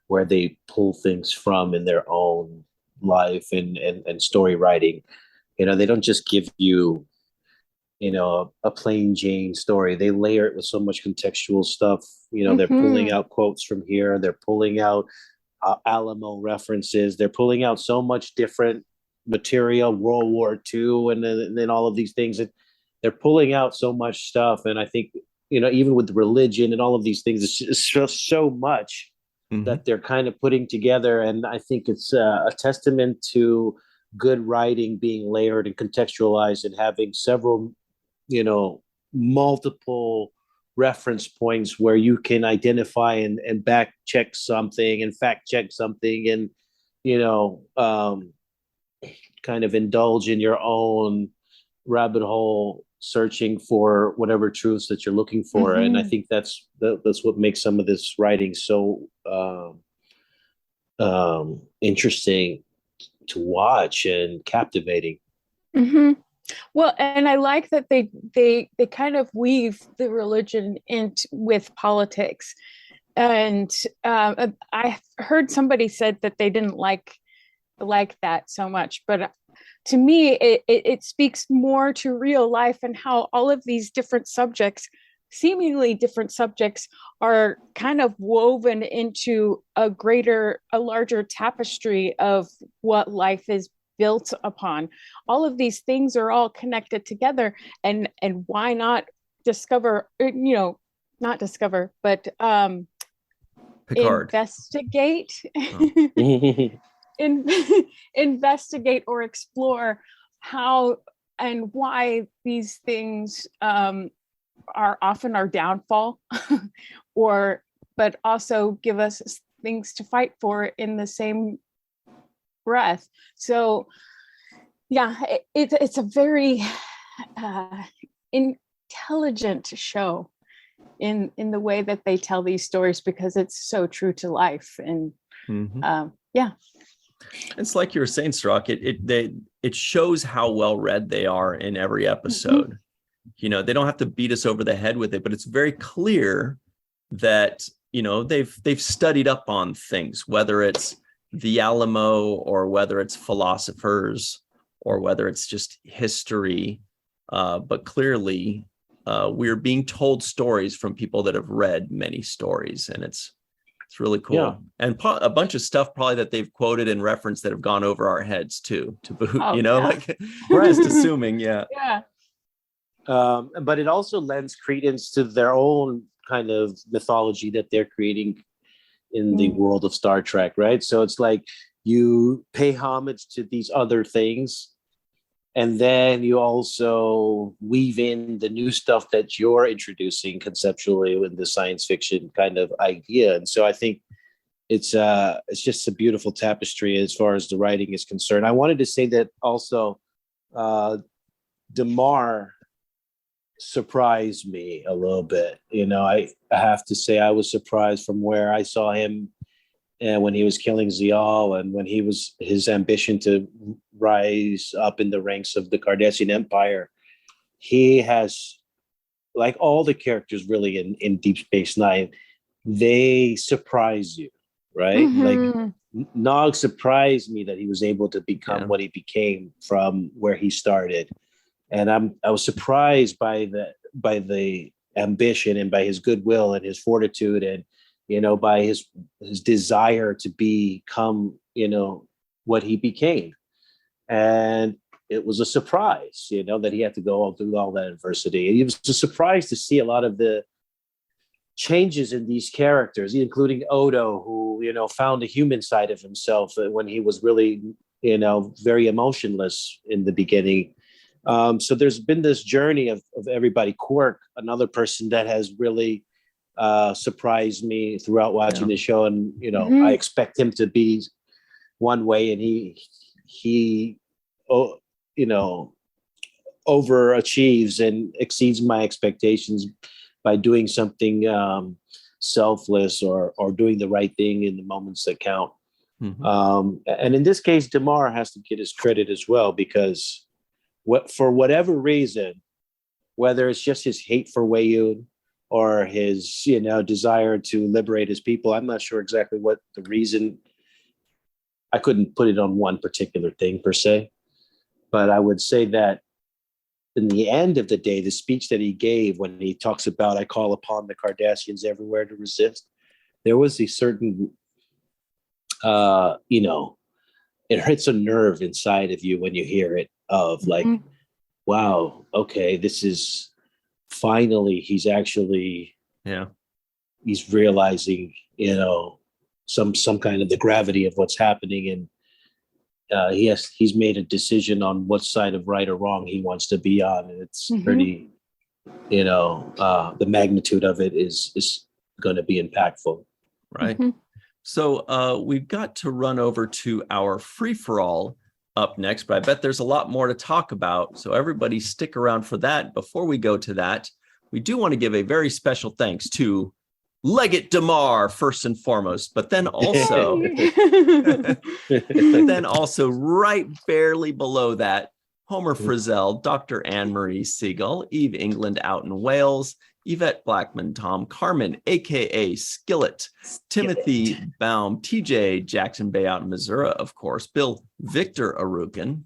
where they pull things from in their own life and story writing. They don't just give you, a plain Jane story. They layer it with so much contextual stuff. They're pulling out quotes from here. They're pulling out Alamo references. They're pulling out so much different material, World War II, and then all of these things. And they're pulling out so much stuff. And I think, even with religion and all of these things, it's just so much that they're kind of putting together. And I think it's a testament to good writing being layered and contextualized and having several, multiple reference points where you can identify and back check something and fact check something and, kind of indulge in your own rabbit hole searching for whatever truths that you're looking for. And I think that's what makes some of this writing so interesting to watch and captivating. Well, and I like that they kind of weave the religion into with politics. And I heard somebody said that they didn't like that so much, but to me it speaks more to real life and how all of these different subjects, seemingly different subjects, are kind of woven into a larger tapestry of what life is built upon. All of these things are all connected together, and why not discover, not discover, but Picard. Investigate. Investigate or explore how and why these things are often our downfall, but also give us things to fight for in the same breath. So yeah, it's a very intelligent show in the way that they tell these stories, because it's so true to life. And yeah, it's like you were saying, Cirroc, it shows how well read they are in every episode. They don't have to beat us over the head with it, but it's very clear that they've studied up on things, whether it's the Alamo or whether it's philosophers or whether it's just history. But clearly, we're being told stories from people that have read many stories, and it's really cool. Yeah. And a bunch of stuff probably that they've quoted and referenced that have gone over our heads too, to boot. Like we're just assuming, yeah. But it also lends credence to their own kind of mythology that they're creating in the world of Star Trek, right? So it's like you pay homage to these other things, and then you also weave in the new stuff that you're introducing conceptually in the science fiction kind of idea. And so I think it's just a beautiful tapestry as far as the writing is concerned. I wanted to say that also Damar surprised me a little bit. I have to say I was surprised from where I saw him when he was killing Zial, and when his ambition to rise up in the ranks of the Cardassian Empire. He has, like all the characters really in Deep Space Nine, they surprise you, right? Like Nog surprised me that he was able to become what he became from where he started. And I was surprised by the ambition and by his goodwill and his fortitude and, by his desire to become, what he became. And it was a surprise, that he had to go through all that adversity. It was a surprise to see a lot of the changes in these characters, including Odo, who, found a human side of himself when he was really, very emotionless in the beginning. So there's been this journey of everybody. Quark, another person that has really surprised me throughout watching the show. And, I expect him to be one way, and he overachieves and exceeds my expectations by doing something selfless or doing the right thing in the moments that count. Mhm. And in this case, DeMar has to get his credit as well, because for whatever reason, whether it's just his hate for Weyoun or his, desire to liberate his people, I'm not sure exactly what the reason. I couldn't put it on one particular thing per se, but I would say that in the end of the day, the speech that he gave when he talks about, I call upon the Cardassians everywhere to resist, there was a certain, it hits a nerve inside of you when you hear it, of like, wow, okay, this is finally, he's actually, he's realizing, some kind of the gravity of what's happening, and he's made a decision on what side of right or wrong he wants to be on, and it's pretty, the magnitude of it is going to be impactful. Right. So we've got to run over to our free-for-all up next, but I bet there's a lot more to talk about, so everybody stick around for that. Before we go to that, we do want to give a very special thanks to Leggett DeMar first and foremost, but then also right barely below that, Homer Frizzell, Dr. Anne-Marie Segal, Eve England out in Wales, Yvette Blackmon-Tom, Carmen, aka Skillet, Timothy Baum, TJ Jackson-Bey out in Missouri, of course, Bill Victor Arucan.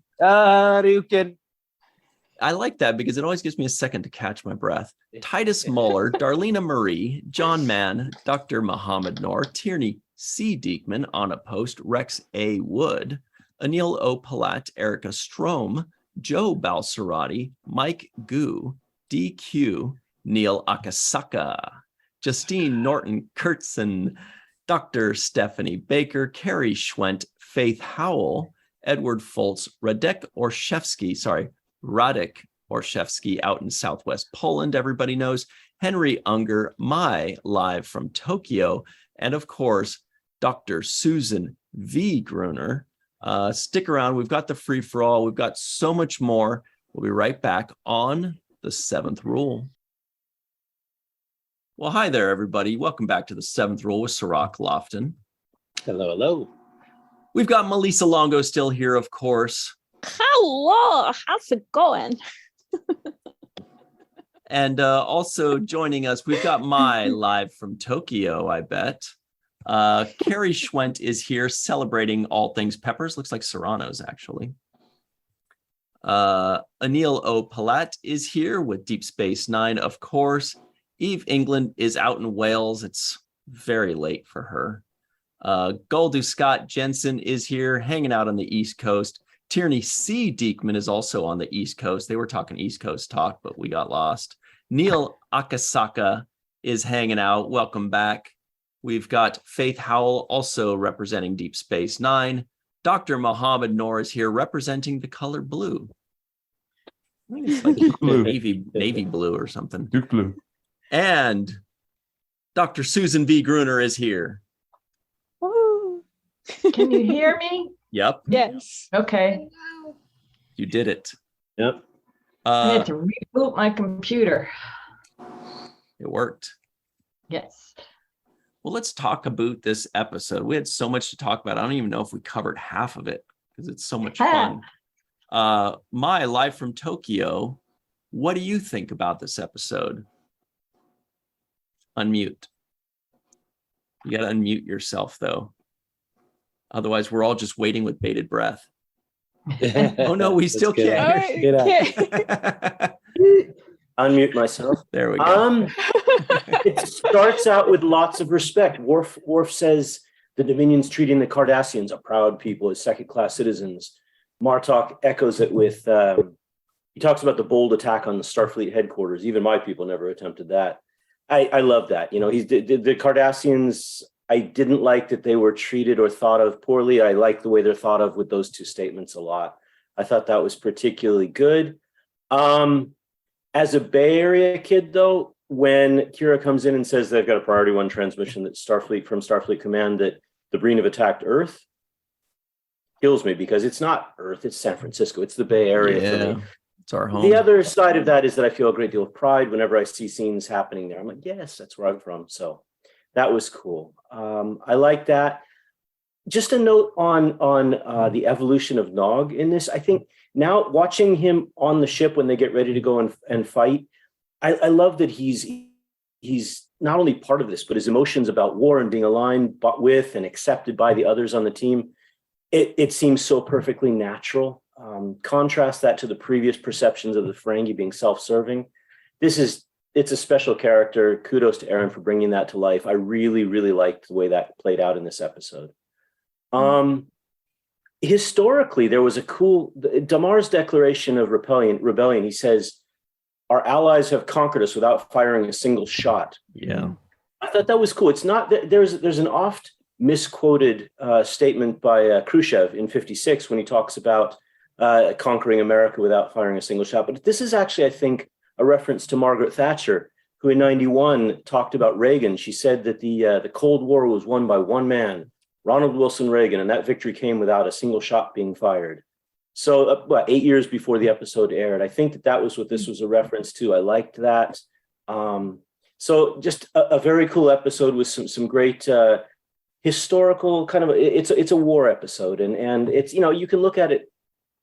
I like that because it always gives me a second to catch my breath. Titus Mohler, Darlena Marie, John Mann, Dr. Mohamed Noor, Tierney C. Dieckmann, Anna Post, Rex A. Wood, Anil O. Polat, Erika Stroem, Joe Balsarotti, Mike Gu, DQ, Neal Akasaka, Justine Norton-Kertson, Dr. Stephanie Baker, Carrie Schwent, Faith Howell, Edward Foltz, Radek Orszewski out in Southwest Poland, everybody knows, Henry Unger, live from Tokyo, and of course, Dr. Susan V. Gruner. Stick around. We've got the free-for-all. We've got so much more. We'll be right back on The Seventh Rule. Well, hi there, everybody. Welcome back to The Seventh Rule with Cirroc Lofton. Hello. We've got Malissa Longo still here, of course. Hello, how's it going? And also joining us, we've got live from Tokyo, I bet. Carrie Schwent is here celebrating all things peppers. Looks like Serranos, actually. Anil O. Polat is here with Deep Space Nine, of course. Eve England is out in Wales. It's very late for her. Goldu Scott Jensen is here hanging out on the East Coast. Tierney C. Dieckmann is also on the East Coast. They were talking East Coast talk, but we got lost. Neal Akasaka is hanging out. Welcome back. We've got Faith Howell also representing Deep Space Nine. Dr. Mohamed Noor is here representing the color blue. I think it's like navy blue or something. Duke blue. And Dr. Susan V. Gruner is here. Woo. Can you hear me? Yep. Yes. Okay. You did it. Yep. I had to reboot my computer. It worked. Yes. Well, let's talk about this episode. We had so much to talk about. I don't even know if we covered half of it because it's so much fun. Live from Tokyo, what do you think about this episode? Unmute. You got to unmute yourself, though. Otherwise, we're all just waiting with bated breath. Oh, no, we still can't. Unmute myself. There we go. It starts out with lots of respect. Worf says the Dominion's treating the Cardassians, a proud people, as second-class citizens. Martok echoes it with, he talks about the bold attack on the Starfleet headquarters. Even my people never attempted that. I love that. The Cardassians, I didn't like that they were treated or thought of poorly. I like the way they're thought of with those two statements a lot. I thought that was particularly good. As a Bay Area kid, though, when Kira comes in and says they've got a priority one transmission that from Starfleet Command that the Breen have attacked Earth, kills me because it's not Earth, it's San Francisco, it's the Bay Area for me. It's our home. The other side of that is that I feel a great deal of pride whenever I see scenes happening there. I'm like, yes, that's where I'm from. So That was cool. I like that. Just a note on the evolution of Nog in this. I think now watching him on the ship when they get ready to go and fight, I love that he's not only part of this, but his emotions about war and being aligned with and accepted by the others on the team. It seems so perfectly natural. Contrast that to the previous perceptions of the Ferengi being self-serving. It's a special character. Kudos to Aaron for bringing that to life. I really, really liked the way that played out in this episode. Historically, there was a cool Damar's declaration of rebellion. He says, "Our allies have conquered us without firing a single shot." Yeah, I thought that was cool. It's not there's an oft misquoted statement by Khrushchev in '56 when he talks about conquering America without firing a single shot. But this is actually, I think, a reference to Margaret Thatcher, who in '91 talked about Reagan. She said that the Cold War was won by one man, Ronald Wilson Reagan, and that victory came without a single shot being fired. So 8 years before the episode aired, I think that was what this was a reference to. I liked that. So just a very cool episode with some great historical kind of, it's a war episode. And it's, you can look at it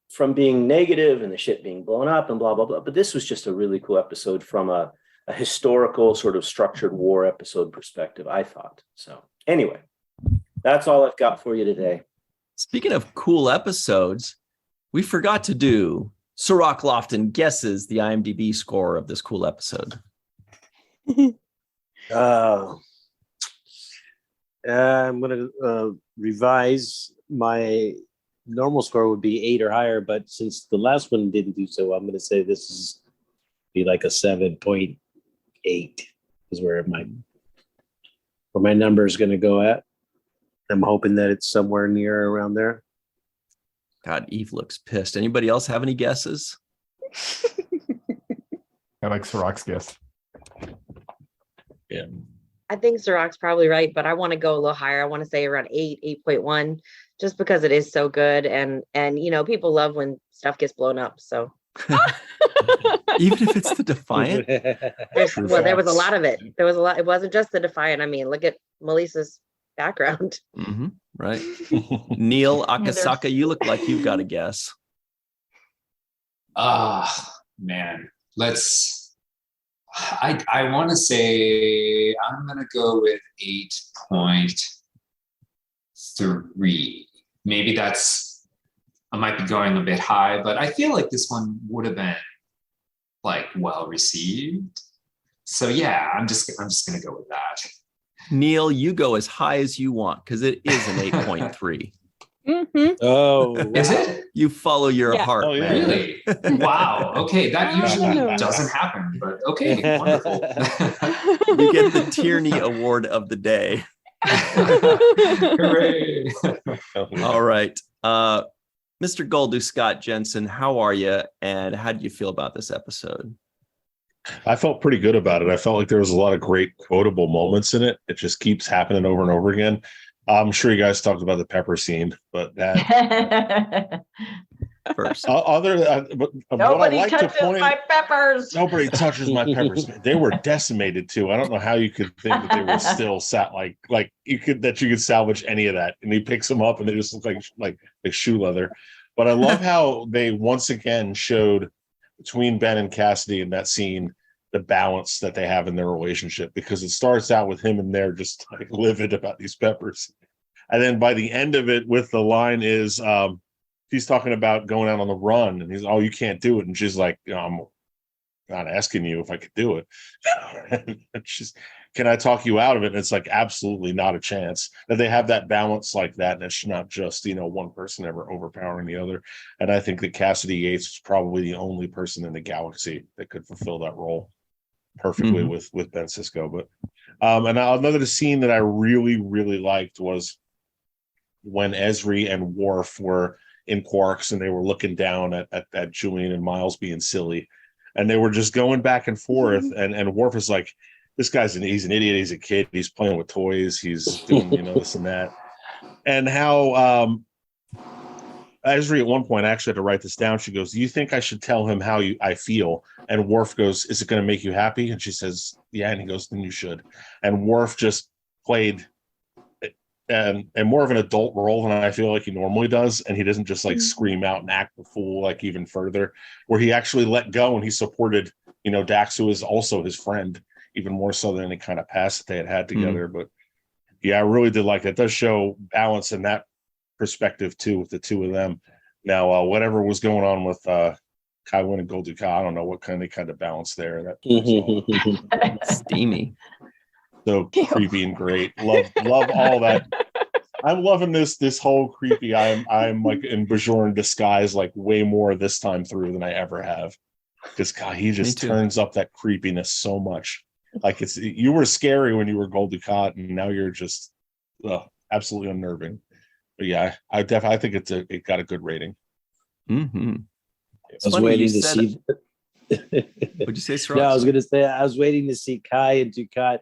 from being negative and the ship being blown up and blah, blah, blah. But this was just a really cool episode from a historical sort of structured war episode perspective, I thought. So anyway, that's all I've got for you today. Speaking of cool episodes, we forgot to do Cirroc Lofton guesses the IMDb score of this cool episode. I'm going to revise. My normal score would be 8 or higher, but since the last one didn't do so, I'm going to say this is be like a 7.8 is where my number is going to go at. I'm hoping that it's somewhere near around there. God, Eve looks pissed. Anybody else have any guesses? I like Cirroc's guess. Yeah. I think Cirroc's probably right, but I want to go a little higher. I want to say around 8.1, just because it is so good. And people love when stuff gets blown up. So Even if it's the Defiant? There was a lot of it. There was a lot. It wasn't just the Defiant. I mean, look at Melissa's background. Mm-hmm. Right. Neal Akasaka, you look like you've got a guess. Man. I want to say I'm going to go with 8.3. Maybe I might be going a bit high, but I feel like this one would have been well received. So yeah, I'm just going to go with that. Neal, you go as high as you want because it is an 8.3. Mm-hmm. Oh, is it? You follow your heart. Oh, yeah. Really? Wow. Okay, that usually doesn't happen, but okay, wonderful. You get the Tierney Award of the day. Hooray! All right. Mr. Goldu Scott Jensen, how are you? And how do you feel about this episode? I felt pretty good about it. I felt like there was a lot of great quotable moments in it. It just keeps happening over and over again. I'm sure you guys talked about the pepper scene, but that first. Nobody touches my peppers. Nobody touches my peppers. They were decimated too. I don't know how you could think that they were still you could salvage any of that. And he picks them up and they just look like shoe leather. But I love how they once again showed between Ben and Cassidy in that scene the balance that they have in their relationship, because it starts out with him and they're just livid about these peppers. And then by the end of it, with the line is he's talking about going out on the run and he's, "Oh, you can't do it." And she's like, "I'm not asking you if I could do it." And she's, "Can I talk you out of it?" And it's absolutely not a chance. That they have that balance like that. And it's not just, one person ever overpowering the other. And I think that Cassidy Yates was probably the only person in the galaxy that could fulfill that role perfectly with Ben Sisko. But and another scene that I really, really liked was when Ezri and Worf were in Quarks and they were looking down at Julian and Miles being silly, and they were just going back and forth. And Worf is like, "This guy's he's an idiot. He's a kid. He's playing with toys. He's doing this and that." And how Ezri at one point, I actually had to write this down. She goes, "Do you think I should tell him how I feel?" And Worf goes, "Is it going to make you happy?" And she says, "Yeah." And he goes, "Then you should." And Worf just played and more of an adult role than I feel like he normally does, and he doesn't just like scream out and act the fool like even further, where he actually let go and he supported, you know, Dax, who is also his friend, even more so than any kind of past that they had together. But yeah, I really did like that. It does show balance in that perspective too, with the two of them. Now, whatever was going on with Kai Wynn and Gul Dukat, I don't know what kind of balance there. That Steamy. So creepy and great. Love all that. I'm loving this whole creepy. I'm like in Bajorn disguise like way more this time through than I ever have. Because God, he just turns up that creepiness so much. Like you were scary when you were Gul Dukat, and now you're just absolutely unnerving. But yeah, I think it got a good rating. Mm-hmm. I was waiting to see. What'd you say, Cirroc? No, I was going to say I was waiting to see Kai and Dukat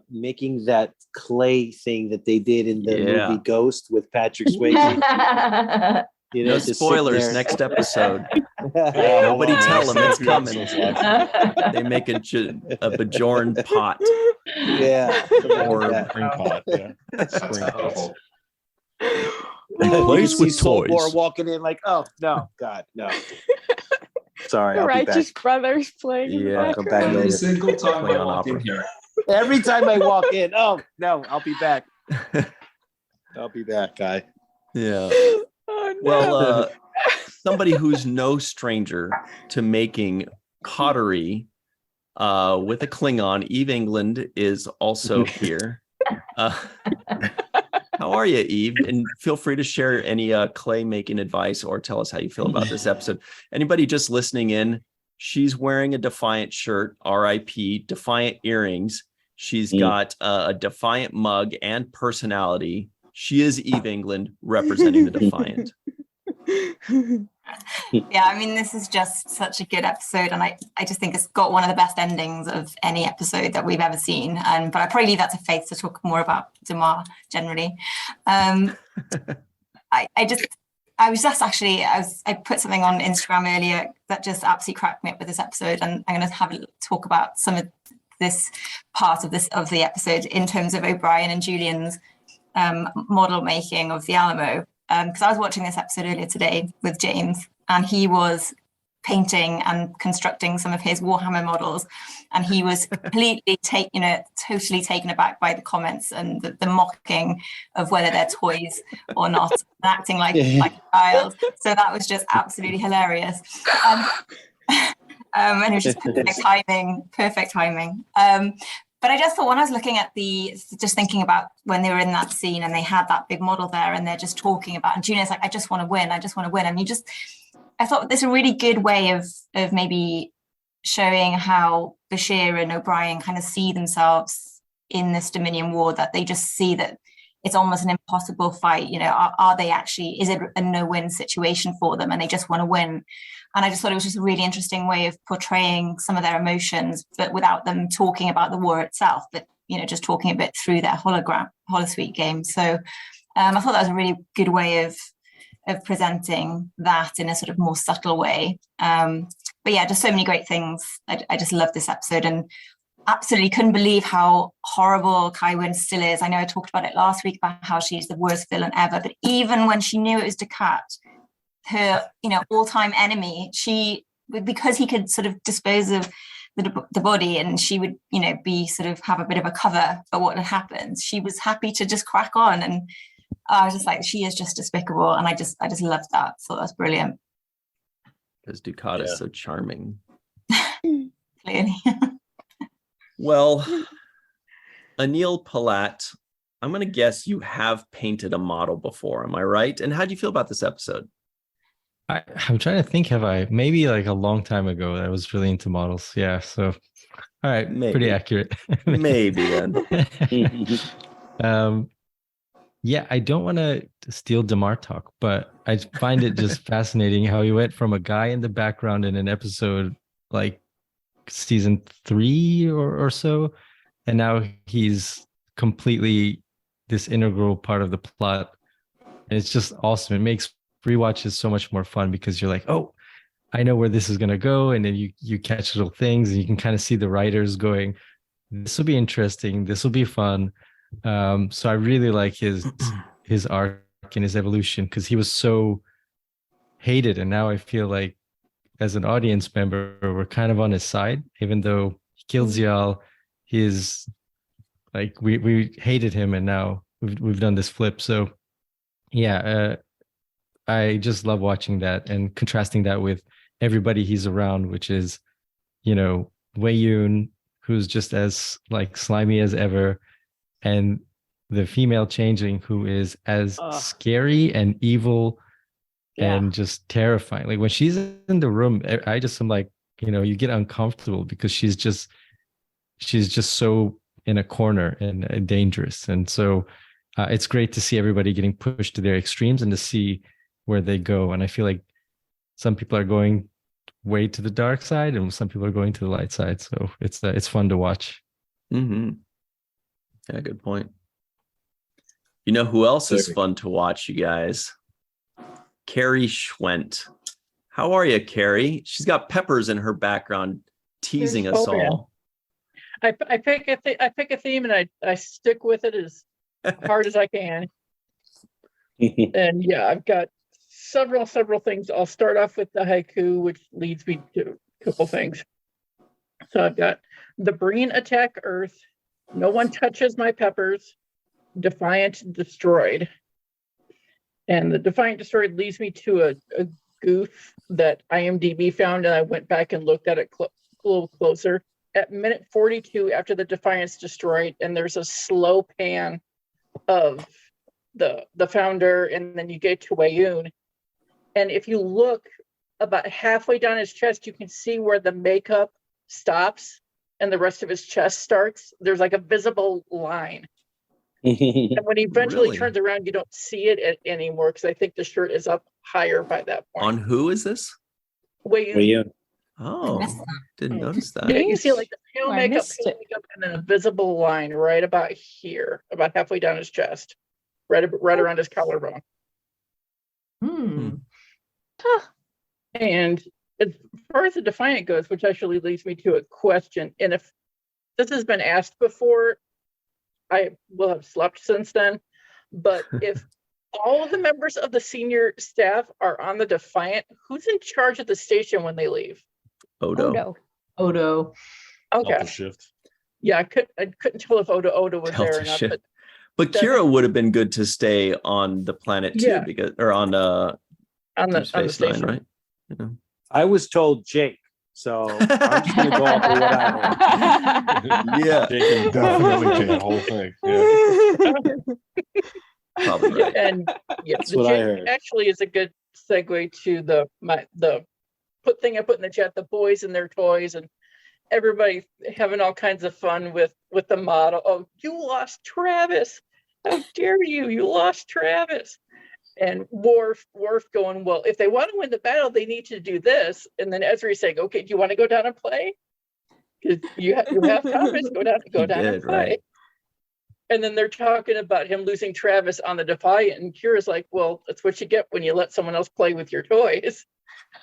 making that clay thing that they did in the movie Ghost with Patrick Swayze. You know, no spoilers. Next episode. Nobody tell them it's coming. They make a Bajorn pot. Yeah, or spring pot. Yeah, spring pot. Place with toys. Or walking in like, oh no, God, no. Sorry, I'll be back. Righteous Brothers playing. Yeah, I'll come back Every later. single time I walk in here. Every time I walk in, oh no, I'll be back. I'll be back, guy. Yeah. Oh, no. Well, somebody who's no stranger to making cautery with a Klingon, Eve England is also here. How are you, Eve? And feel free to share any clay making advice or tell us how you feel about this episode. Anybody just listening in, she's wearing a Defiant shirt, RIP, Defiant earrings. She's got a Defiant mug and personality. She is Eve England representing the Defiant. Yeah, I mean, this is just such a good episode, and I just think it's got one of the best endings of any episode that we've ever seen. But I probably leave that to Faith to talk more about Damar generally. I put something on Instagram earlier that just absolutely cracked me up with this episode, and I'm going to have a talk about some of this part of the episode in terms of O'Brien and Julian's model making of the Alamo. Because I was watching this episode earlier today with James, and he was painting and constructing some of his Warhammer models, and he was completely totally taken aback by the comments and the mocking of whether they're toys or not, and acting like a child. So that was just absolutely hilarious. And it was just perfect timing. But I just thought when I was looking at just thinking about when they were in that scene and they had that big model there and they're just talking about, and Julia's like, I just want to win. And I thought this is a really good way of maybe showing how Bashir and O'Brien kind of see themselves in this Dominion war, that they just see that it's almost an impossible fight. You know, are they actually, is it a no-win situation for them and they just want to win? And I just thought it was just a really interesting way of portraying some of their emotions, but without them talking about the war itself, but, you know, just talking a bit through their holosuite game. So I thought that was a really good way of presenting that in a sort of more subtle way. But yeah, just so many great things. I just love this episode and absolutely couldn't believe how horrible Kai Wynn still is. I know I talked about it last week about how she's the worst villain ever, but even when she knew it was Dukat, her, you know, all-time enemy, because he could sort of dispose of the body and she would, you know, have a bit of a cover for what had happened, she was happy to just crack on. And I was just like, she is just despicable. And I just loved that. So that's brilliant. Because Dukat is so charming. Clearly. Well, Anil Polat, I'm going to guess you have painted a model before. Am I right? And how do you feel about this episode? I'm trying to think, have I? Maybe like a long time ago, I was really into models. Yeah. So, all right. Maybe. Pretty accurate. Maybe then. Yeah, I don't want to steal Damar talk, but I find it just fascinating how he went from a guy in the background in an episode like season 3 or so, and now he's completely this integral part of the plot. And it's just awesome. It makes rewatches so much more fun because you're like, oh, I know where this is going to go. And then you catch little things and you can kind of see the writers going, this will be interesting. This will be fun. So I really like his arc and his evolution, because he was so hated, and now I feel like as an audience member we're kind of on his side, even though he killed Zial. He's like, we hated him, and now we've done this flip. So yeah, I just love watching that and contrasting that with everybody he's around, which is, Wei Yun, who's just as like slimy as ever, and the female changeling, who is as scary and evil and just terrifying. Like when she's in the room, I just am like, you get uncomfortable, because she's just so in a corner and dangerous. And so it's great to see everybody getting pushed to their extremes and to see where they go. And I feel like some people are going way to the dark side and some people are going to the light side. So it's fun to watch. Mm-hmm. Yeah, good point. You know who else is fun to watch, you guys? Carrie Schwent. How are you, Carrie? She's got peppers in her background teasing us all. I pick a theme and I stick with it as hard as I can. And yeah, I've got several things. I'll start off with the haiku, which leads me to a couple things. So I've got the Breen attack Earth. No one touches my peppers. Defiant destroyed. And the Defiant destroyed leads me to a goof that IMDb found, and I went back and looked at it a little closer. At minute 42, after the Defiant's destroyed, and there's a slow pan of the founder, and then you get to Wei Yun. And if you look about halfway down his chest, you can see where the makeup stops and the rest of his chest starts. There's like a visible line. And when he eventually turns around, you don't see it anymore, because I think the shirt is up higher by that point. On who is this? Wei Yun. Oh, didn't notice that. Yeah, you see like the pale makeup, and then a visible line right about here, about halfway down his chest, right around his collarbone. And as far as the Defiant goes, which actually leads me to a question, and if this has been asked before, I will have slept since then, but if all of the members of the senior staff are on the Defiant, who's in charge of the station when they leave? Odo. Okay. Shift. Yeah, I couldn't tell if Odo was there or not. But Kira would have been good to stay on the planet too, because on the station, right? Yeah. I was told Jake, so I'm just gonna go off of what I heard. Yeah, Jake definitely changed the whole thing. Yeah. Probably right. And that's what I heard. Actually, is a good segue to the thing I put in the chat. The boys and their toys, and everybody having all kinds of fun with the model. Oh, you lost Travis! How dare you? You lost Travis! And Worf going, well, if they want to win the battle, they need to do this. And then Ezri saying, okay, do you want to go down and play? Because you have confidence, go down and play. Right. And then they're talking about him losing Travis on the Defiant, and Kira's like, well, that's what you get when you let someone else play with your toys.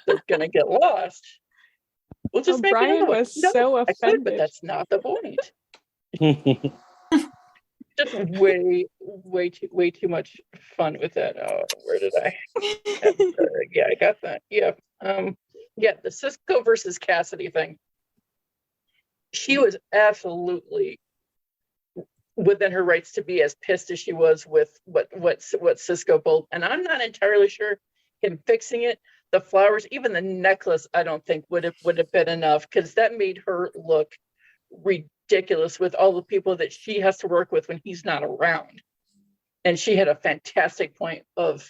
They're gonna get lost. We'll just make Brian was so offended, but that's not the point. Just way too much fun with that. Oh, where did I? Yeah, I got that. Yeah, the Sisko versus Cassidy thing. She was absolutely within her rights to be as pissed as she was with what Sisko pulled, and I'm not entirely sure him fixing it. The flowers, even the necklace, I don't think would have been enough, because that made her look ridiculous with all the people that she has to work with when he's not around. And she had a fantastic point of,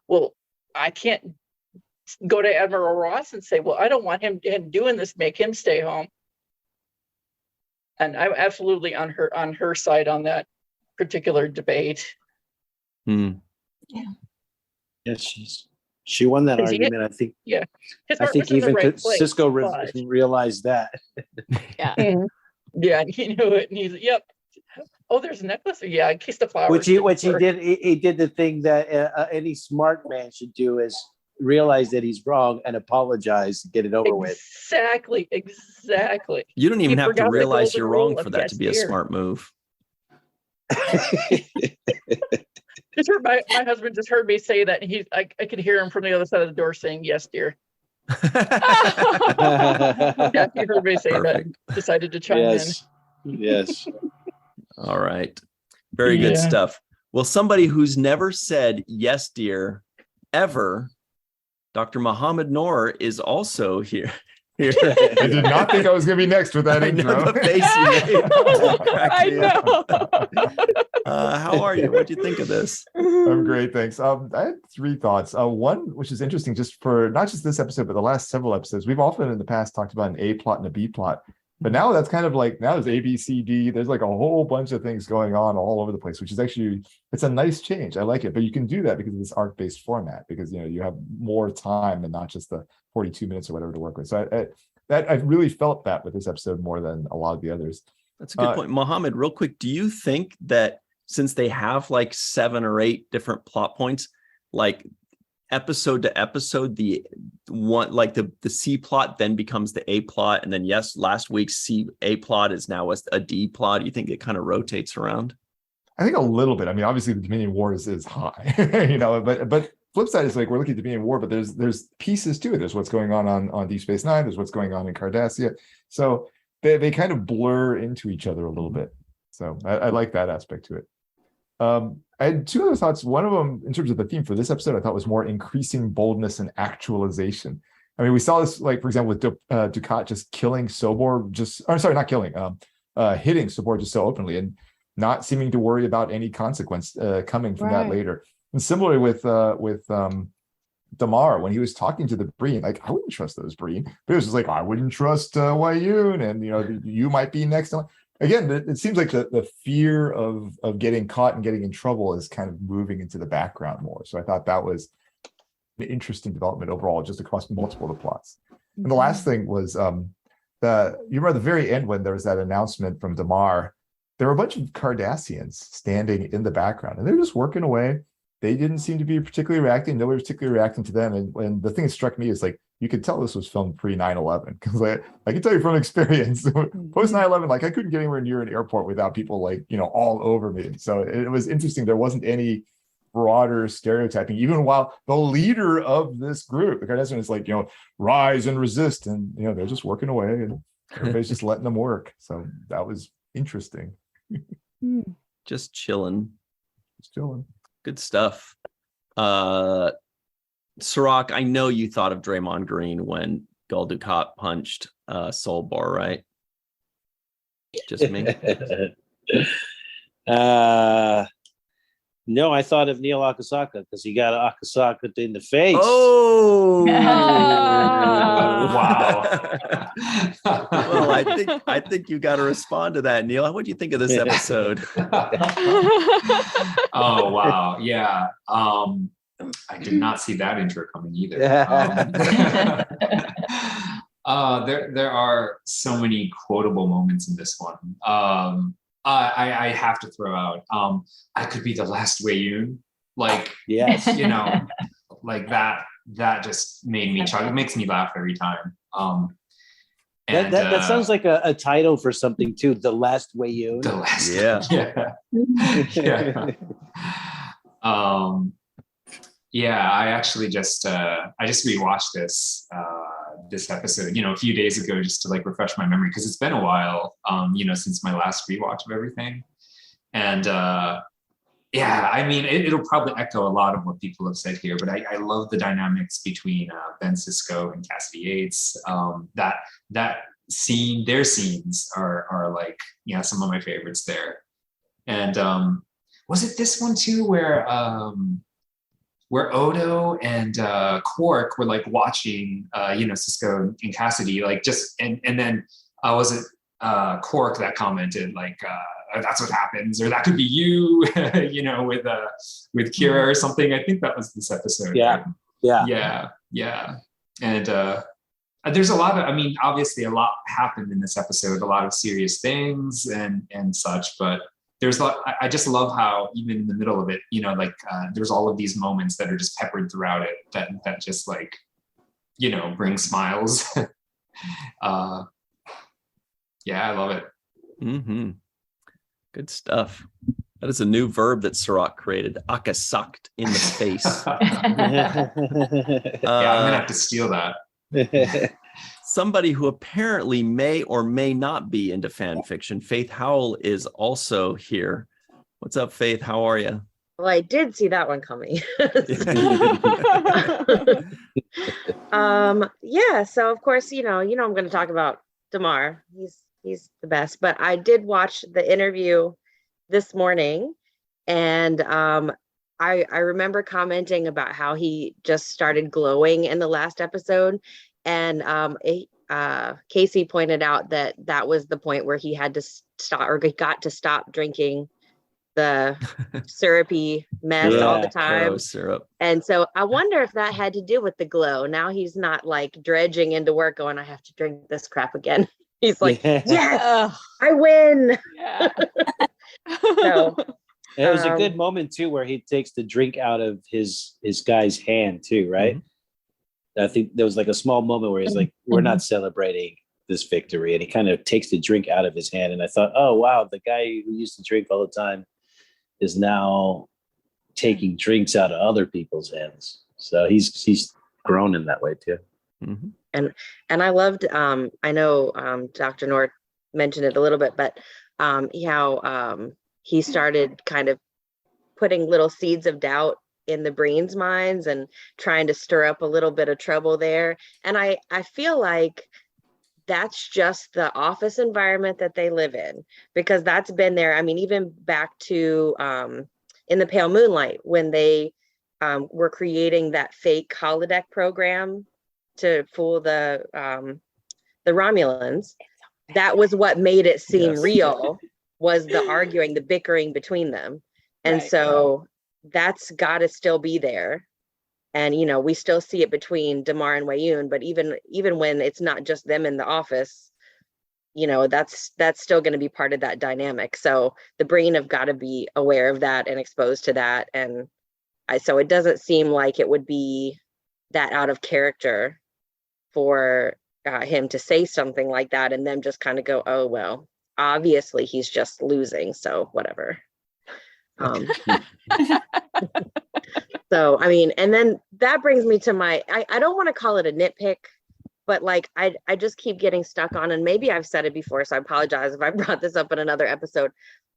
well, I can't go to Admiral Ross and say, well, I don't want him doing this, make him stay home. And I'm absolutely on her side on that particular debate. Yeah. Yeah, she won that argument. I think. Yeah. I think even Sisko realized that. Yeah. Yeah, and he knew it, and he's yep. Oh, there's a necklace. Yeah, I kissed the flowers. Which he did. He did the thing that any smart man should do, is realize that he's wrong and apologize to get it over with. Exactly. You don't even have to realize you're wrong for that to be a smart move. Just heard my husband just heard me say that, and I could hear him from the other side of the door saying, "Yes, dear." Yeah, he heard me say that. Decided to chime in. Yes. All right. Very good stuff. Well, somebody who's never said "yes, dear" ever, Dr. Mohamed Noor is also here. I did not think I was going to be next with that intro. I know the face you made. I know. How are you? What do you think of this? I'm great, thanks. I had three thoughts. One, which is interesting, just for not just this episode, but the last several episodes. We've often in the past talked about an A plot and a B plot, but now that's kind of like, now there's A, B, C, D. There's like a whole bunch of things going on all over the place, which is actually, it's a nice change. I like it, but you can do that because of this arc-based format, because you have more time and not just the 42 minutes or whatever to work with. So I really felt that with this episode more than a lot of the others. That's a good point. Mohamed, real quick, do you think that since they have like 7 or 8 different plot points, like episode to episode, the one, like the C plot then becomes the A plot, and then last week's A plot is now a D plot? Do you think it kind of rotates around? I think a little bit. I mean, obviously the Dominion War is high, but flip side is like, we're looking at Dominion War, but there's pieces to it. There's what's going on Deep Space Nine. There's what's going on in Cardassia. So they kind of blur into each other a little bit. So I like that aspect to it. I had two other thoughts. One of them, in terms of the theme for this episode, I thought was more increasing boldness and actualization. I mean, we saw this, like, for example, with Dukat just killing Sobor, hitting Sobor just so openly and not seeming to worry about any consequence coming from that later. And similarly with Damar, when he was talking to the Breen, like, I wouldn't trust those Breen, but it was just like, I wouldn't trust Wayun, and you might be next. Again, it seems like the fear of getting caught and getting in trouble is kind of moving into the background more. So I thought that was an interesting development overall, just across multiple of the plots. And the last thing was you remember at the very end when there was that announcement from Damar, there were a bunch of Cardassians standing in the background, and they were just working away. They didn't seem to be particularly reacting. Nobody was particularly reacting to them. And the thing that struck me is, like, you could tell this was filmed pre 9/11, because I can tell you from experience, post 9/11, like, I couldn't get anywhere near an airport without people all over me. So it was interesting. There wasn't any broader stereotyping, even while the leader of this group, the Cardassian, is like, rise and resist, and they're just working away, and everybody's just letting them work. So that was interesting. Just chilling. Good stuff. Cirroc, I know you thought of Draymond Green when Gul Dukat punched Solbar, right? Just me? No, I thought of Neal Akasaka because he got Akasaka in the face. Oh, wow. Well, I think you got to respond to that, Neal. What do you think of this episode? Oh, wow. Yeah. I did not see that intro coming either. There are so many quotable moments in this one. I have to throw out, I could be the last Wayun. Like, yes, like that just made me chuckle. It makes me laugh every time. That sounds like a title for something too. The Last Wayun. The last, yeah. I actually just rewatched this episode, a few days ago, just to like refresh my memory, because it's been a while, since my last rewatch of everything. And I mean, it'll probably echo a lot of what people have said here, but I love the dynamics between Ben Sisko and Cassidy Yates. That scene, their scenes are like, some of my favorites there. And was it this one too, where Odo and Quark were like watching, Sisko and Cassidy, like just, and then was it Quark that commented like, that's what happens, or that could be you, with Kira or something. I think that was this episode. Yeah. And there's a lot of, obviously a lot happened in this episode, a lot of serious things and such, but there's a lot. I just love how even in the middle of it, there's all of these moments that are just peppered throughout it that just like, bring smiles. I love it. Mm-hmm. Good stuff. That is a new verb that Cirroc created. Akasakt, in the face. Yeah, I'm gonna have to steal that. Somebody who apparently may or may not be into fan fiction, Faith Howell, is also here. What's up, Faith? How are you? Well, I did see that one coming. Yeah, so of course, I'm going to talk about Damar. He's the best. But I did watch the interview this morning, and I remember commenting about how he just started glowing in the last episode, and Casey pointed out that was the point where he had to stop, or got to stop drinking the syrupy mess all the time. Syrup. And so I wonder if that had to do with the glow. Now he's not like dredging into work going, I have to drink this crap again. He's like, yes, I win. Yeah. So it was a good moment too, where he takes the drink out of his guy's hand too, right? Mm-hmm. I think there was like a small moment where he's like, we're not celebrating this victory. And he kind of takes the drink out of his hand. And I thought, oh, wow, the guy who used to drink all the time is now taking drinks out of other people's hands. So he's grown in that way too. Mm-hmm. And I loved, I know Dr. Noor mentioned it a little bit, but how he started kind of putting little seeds of doubt in the Breen's minds and trying to stir up a little bit of trouble there. And I feel like that's just the office environment that they live in, because that's been there. I mean, even back to in the Pale Moonlight, when they were creating that fake holodeck program to fool the Romulans, that was what made it seem real, was the arguing, the bickering between them. And so that's got to still be there. And, we still see it between Damar and Weyoun, but even when it's not just them in the office, that's still going to be part of that dynamic. So the Breen have got to be aware of that and exposed to that. And so it doesn't seem like it would be that out of character for him to say something like that and then just kind of go, oh, well, obviously he's just losing. So whatever. So, I mean, and then that brings me to I don't want to call it a nitpick, but like, I just keep getting stuck on, and maybe I've said it before, so I apologize if I brought this up in another episode.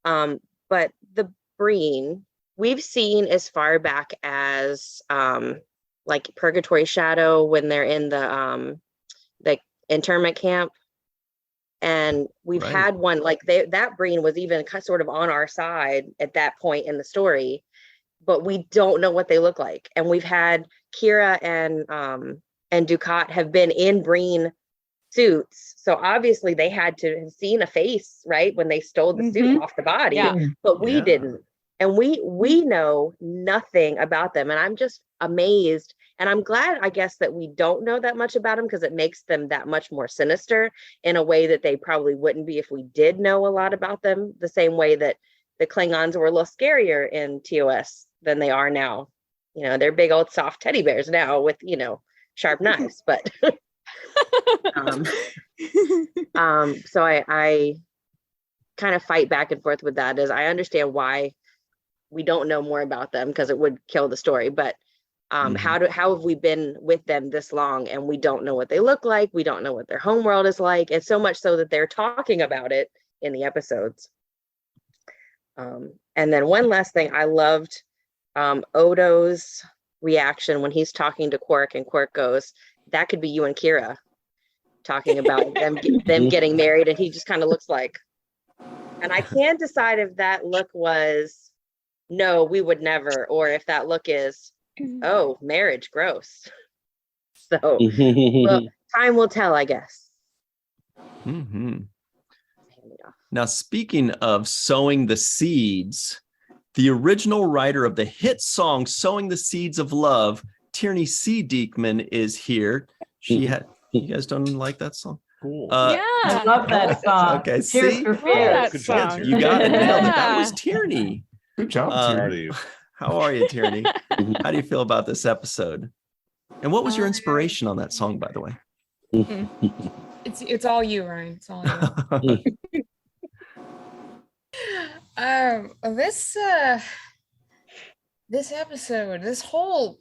But the Breen, we've seen as far back as like Purgatory Shadow, when they're in the internment camp. And we've had one, like that Breen was even sort of on our side at that point in the story, but we don't know what they look like. And we've had Kira and Ducat have been in Breen suits. So obviously they had to have seen a face, right? When they stole the suit off the body, but we didn't. And we know nothing about them. And I'm just amazed. And I'm glad, I guess, that we don't know that much about them, because it makes them that much more sinister in a way that they probably wouldn't be if we did know a lot about them, the same way that the Klingons were a little scarier in TOS than they are now. They're big old soft teddy bears now with, sharp knives. But so I kind of fight back and forth with that, as I understand why we don't know more about them, because it would kill the story. But how have we been with them this long and we don't know what they look like? We don't know what their home world is like. And so much so that they're talking about it in the episodes. And then one last thing, I loved Odo's reaction when he's talking to Quark, and Quark goes, that could be you and Kira talking about them getting married. And he just kind of looks like, and I can't decide if that look was, no, we would never, or if that look is, oh, marriage, gross. So well, time will tell, I guess. Mm-hmm. Now, speaking of sowing the seeds, the original writer of the hit song "Sowing the Seeds of Love," Tierney C. Dieckmann, is here. You guys don't like that song? Cool. I love that song. Okay, Tears see? for Fears. You got it nailed. That was Tierney. Good job, Tierney. How are you, Tierney? How do you feel about this episode? And what was your inspiration on that song, by the way? It's all you, Ryan. It's all you. This episode, this whole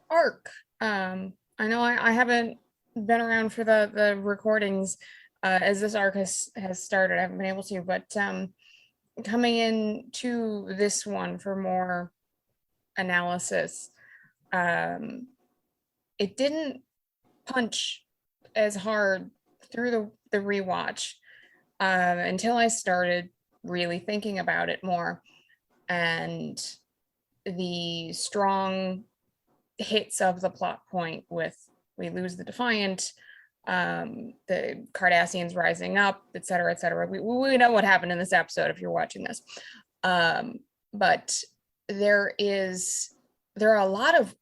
arc, I know I haven't been around for the recordings as this arc has started. I haven't been able to, but coming into this one for more analysis, it didn't punch as hard through the rewatch until I started really thinking about it more, and the strong hits of the plot point with we lose the Defiant, the Cardassians rising up, et cetera, et cetera. We know what happened in this episode if you're watching this. But there are a lot of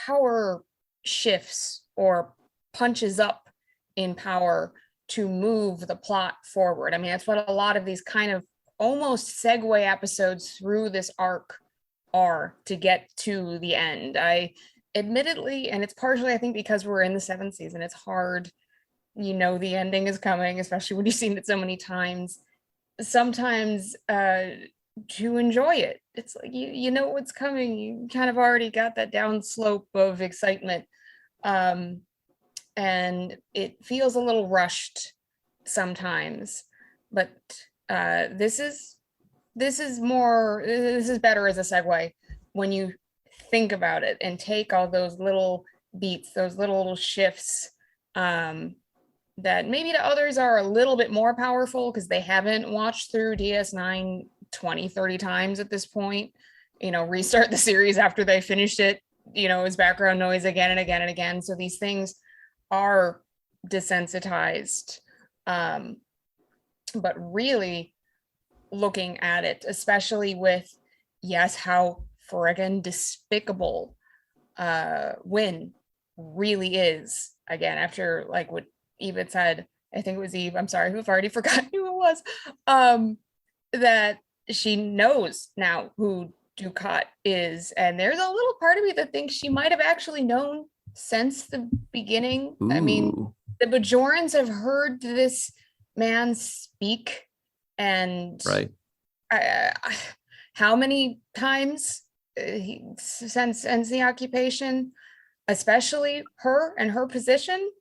power shifts or punches up in power to move the plot forward. I mean, that's what a lot of these kind of almost segue episodes through this arc are to get to the end. I admittedly, and it's partially I think because we're in the 7th season, it's hard, you know, the ending is coming, especially when you've seen it so many times. Sometimes to enjoy it, it's like you know what's coming, you kind of already got that down slope of excitement, and it feels a little rushed sometimes, but this is better as a segue when you think about it and take all those little beats, those little shifts that maybe to others are a little bit more powerful because they haven't watched through DS9 20, 30 times at this point, you know, restart the series after they finished it, you know, as background noise again and again and again. So these things are desensitized, but really looking at it, especially with, yes, how friggin' despicable Wynn really is. Again, after like what Yvette said, I think it was Eve, I'm sorry, who've already forgotten who it was, that she knows now who Dukat is. And there's a little part of me that thinks she might have actually known since the beginning. Ooh. I mean, the Bajorans have heard this man speak, and right. How many times since the occupation, especially her and her position,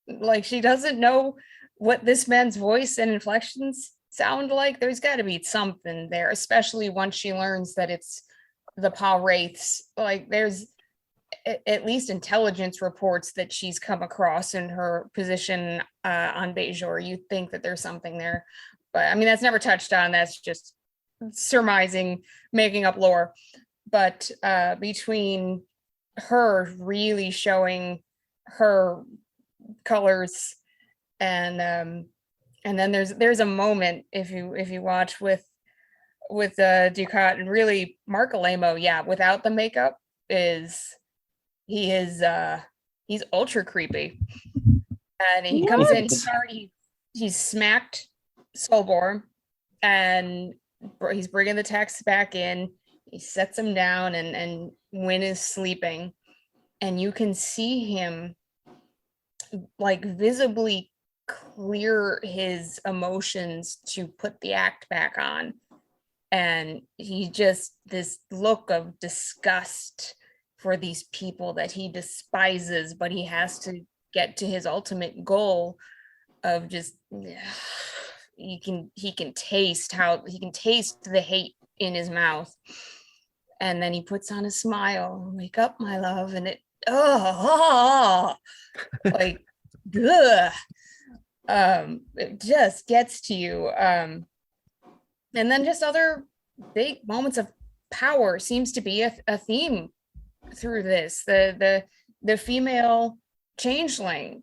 like she doesn't know what this man's voice and inflections sound like. There's got to be something there, especially once she learns that it's the Pa Wraiths. Like there's at least intelligence reports that she's come across in her position on Bajor. You think that there's something there, but I mean, that's never touched on. That's just surmising, making up lore. But between her really showing her colors, and then there's a moment if you watch with Dukat, and really Mark Alamo, yeah, without the makeup, he's ultra creepy, and he comes in he's smacked Solbor, and he's bringing the text back in. He sets him down, and Wynn is sleeping, and you can see him like visibly clear his emotions to put the act back on, and he just this look of disgust for these people that he despises, but he has to get to his ultimate goal of just he can taste the hate in his mouth, and then he puts on a smile. Wake up, my love, and it like ugh. It just gets to you, and then just other big moments of power seems to be a theme through this. The female changeling,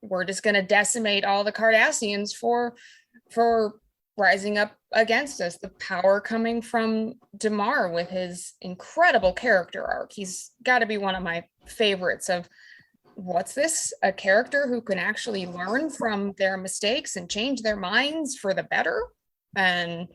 we're just going to decimate all the Cardassians for rising up against us. The power coming from Damar with his incredible character arc. He's got to be one of my favorites of what's this? A character who can actually learn from their mistakes and change their minds for the better. And